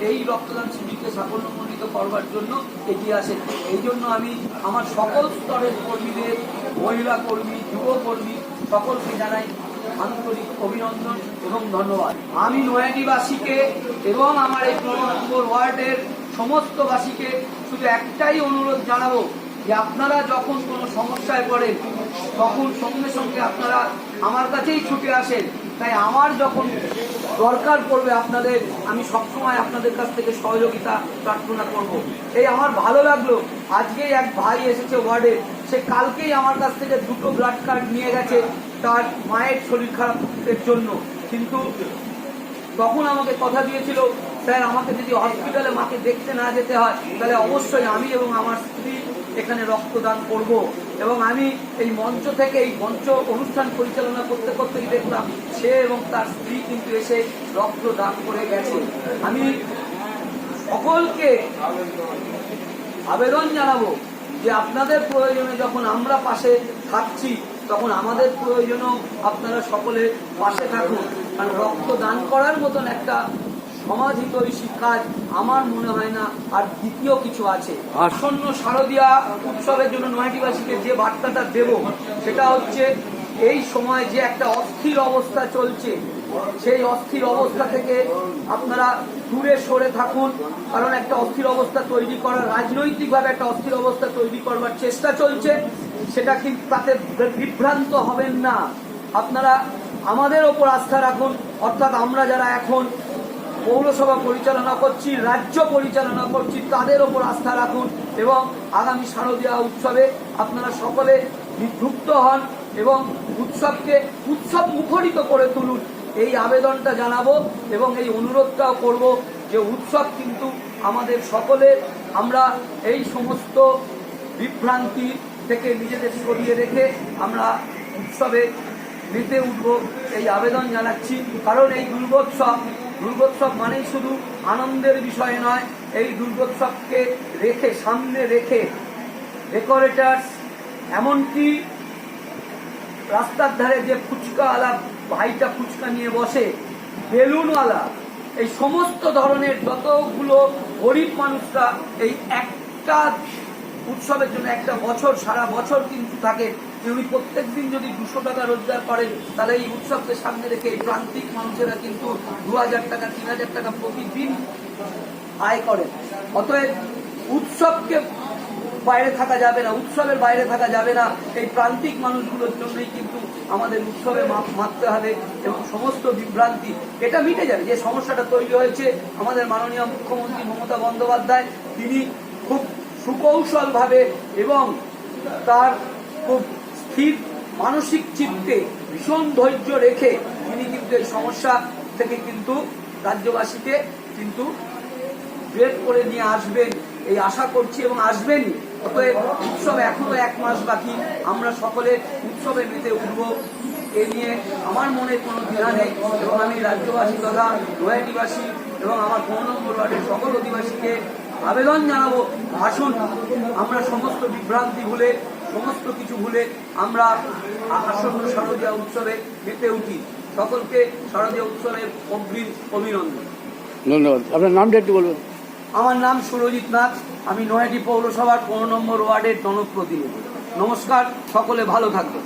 এই রক্তদান শিবিরকে সাফল্যমণ্ডিত করবার জন্য এগিয়ে আসেন। এই জন্য আমি আমার সকল স্তরের কর্মীদের, মহিলা কর্মী, যুব কর্মী সকলকে জানাই আন্তরিক অভিনন্দন এবং ধন্যবাদ। আমি নৈহাটিবাসীকে এবং আমার এই 15 নম্বর ওয়ার্ডের সমস্তবাসীকে শুধু একটাই অনুরোধ জানাবো যে আপনারা যখন কোনো সমস্যায় পড়েন তখন সঙ্গে সঙ্গে আপনারা আমার কাছেই ছুটে আসেন তাই আমার যখন দরকার পড়বে আপনাদের, আমি সবসময় আপনাদের কাছ থেকে সহযোগিতা প্রার্থনা করব। এই আমার ভালো লাগলো, আজকেই এক ভাই এসেছে ওয়ার্ডে, সে কালকেই আমার কাছ থেকে 2টো ব্লাড কার্ড নিয়ে গেছে তার মায়ের শরীর খারাপের জন্য। কিন্তু তখন আমাকে কথা দিয়েছিল, স্যার আমাকে যদি হসপিটালে মাকে দেখতে না যেতে হয় তাহলে অবশ্যই আমি এবং আমার স্ত্রী এখানে রক্তদান করব। এবং আমি এই মঞ্চ থেকে এই মঞ্চ অনুষ্ঠান পরিচালনা করতে করতেই দেখলাম সে এবং তার স্ত্রী কিন্তু এসে রক্তদান করে গেছে। আমি সকলকে আবেদন জানাবো যে আপনাদের প্রয়োজনে যখন আমরা পাশে থাকছি তখন আমাদের প্রয়োজনও আপনারা সকলে পাশে থাকুন। কারণ রক্তদান করার মতন একটা সমাজহিতৈষী কাজ আমার মনে হয় না আর দ্বিতীয় কিছু আছে। আসন্ন শারদীয়া উৎসবের জন্য নৈহাটিবাসীকে যে বার্তাটা দেব সেটা হচ্ছে, এই সময় যে একটা অস্থির অবস্থা চলছে সেই অস্থির অবস্থা থেকে আপনারা দূরে সরে থাকুন। কারণ একটা অস্থির অবস্থা তৈরি করার, রাজনৈতিকভাবে একটা অস্থির অবস্থা তৈরি করবার চেষ্টা চলছে, সেটা কিন্তু তাতে বিভ্রান্ত হবেন না। আপনারা আমাদের ওপর আস্থা রাখুন, অর্থাৎ আমরা যারা এখন পৌরসভা পরিচালনা করছি, রাজ্য পরিচালনা করছি, তাদের ওপর আস্থা রাখুন এবং আগামী শারদীয়া উৎসবে আপনারা সকলে যুক্ত হন এবং উৎসবকে উৎসব মুখরিত করে তুলুন। এই আবেদনটা জানাবো এবং এই অনুরোধটাও করব যে উৎসব কিন্তু আমাদের সকলের, আমরা এই সমস্ত বিভ্রান্তি থেকে নিজেদের সরিয়ে রেখে আমরা উৎসবে মেতে উঠব, এই আবেদন জানাচ্ছি। কারণ এই দুর্গোৎসব মানেই শুধু আনন্দের বিষয় নয়, এই দুর্গোৎসবকে রেখে সামনে রেখে ডেকোরেটার্স, এমনকি রাস্তার ধারে যে ফুচকাওয়ালা ভাইটা ফুচকা নিয়ে বসে, বেলুনওয়ালা, এই সমস্ত ধরনের যতগুলো গরিব মানুষরা এই একটা উৎসবের জন্য একটা বছর, সারা বছর কিন্তু থাকে, উনি প্রত্যেক দিন যদি 200 টাকা রোজগার করেন তাহলে এই উৎসবকে সামনে রেখে এই প্রান্তিক মানুষেরা কিন্তু 2000 টাকা 3000 টাকা প্রতিদিন আয় করেন। অতএব উৎসবকে বাইরে থাকা যাবে না, উৎসবের বাইরে থাকা যাবে না। এই প্রান্তিক মানুষগুলোর জন্যই কিন্তু আমাদের উৎসবে মাপতে হবে এবং সমস্ত বিভ্রান্তি এটা মিটে যাবে। যে সমস্যাটা তৈরি হয়েছে, আমাদের মাননীয় মুখ্যমন্ত্রী মমতা বন্দ্যোপাধ্যায় তিনি খুব সুকৌশলভাবে এবং তার খুব স্থির মানসিক চিত্তে ভীষণ ধৈর্য রেখে তিনি কিন্তু এই সমস্যা থেকে কিন্তু রাজ্যবাসীকে কিন্তু বের করে নিয়ে আসবেন, এই আশা করছি এবং আসবেনই। অতএব উৎসব এখনো 1 মাস বাকি, আমরা সকলে উৎসবে মেতে উঠব, এ নিয়ে আমার মনে কোনো দ্বিধা নেই। এবং আমি রাজ্যবাসী তথা নৈহাটিবাসী এবং আমার 15 নম্বর ওয়ার্ডের সকল অধিবাসীকে আবেদন জানাবো, আসুন আমরা সমস্ত বিভ্রান্তি ভুলে, সমস্ত কিছু ভুলে আমরা আসন্ন শারদীয়া উৎসবে মেতে উঠি। সকলকে শারদীয়া উৎসবের অগ্রিম অভিনন্দন। ধন্যবাদ। আপনার নামটা একটু বলবেন? আমার নাম সুরজিৎ নাথ, আমি নৈহাটি পৌরসভার 15 নম্বর ওয়ার্ডের জনপ্রতিনিধি। নমস্কার, সকলে ভালো থাকবেন।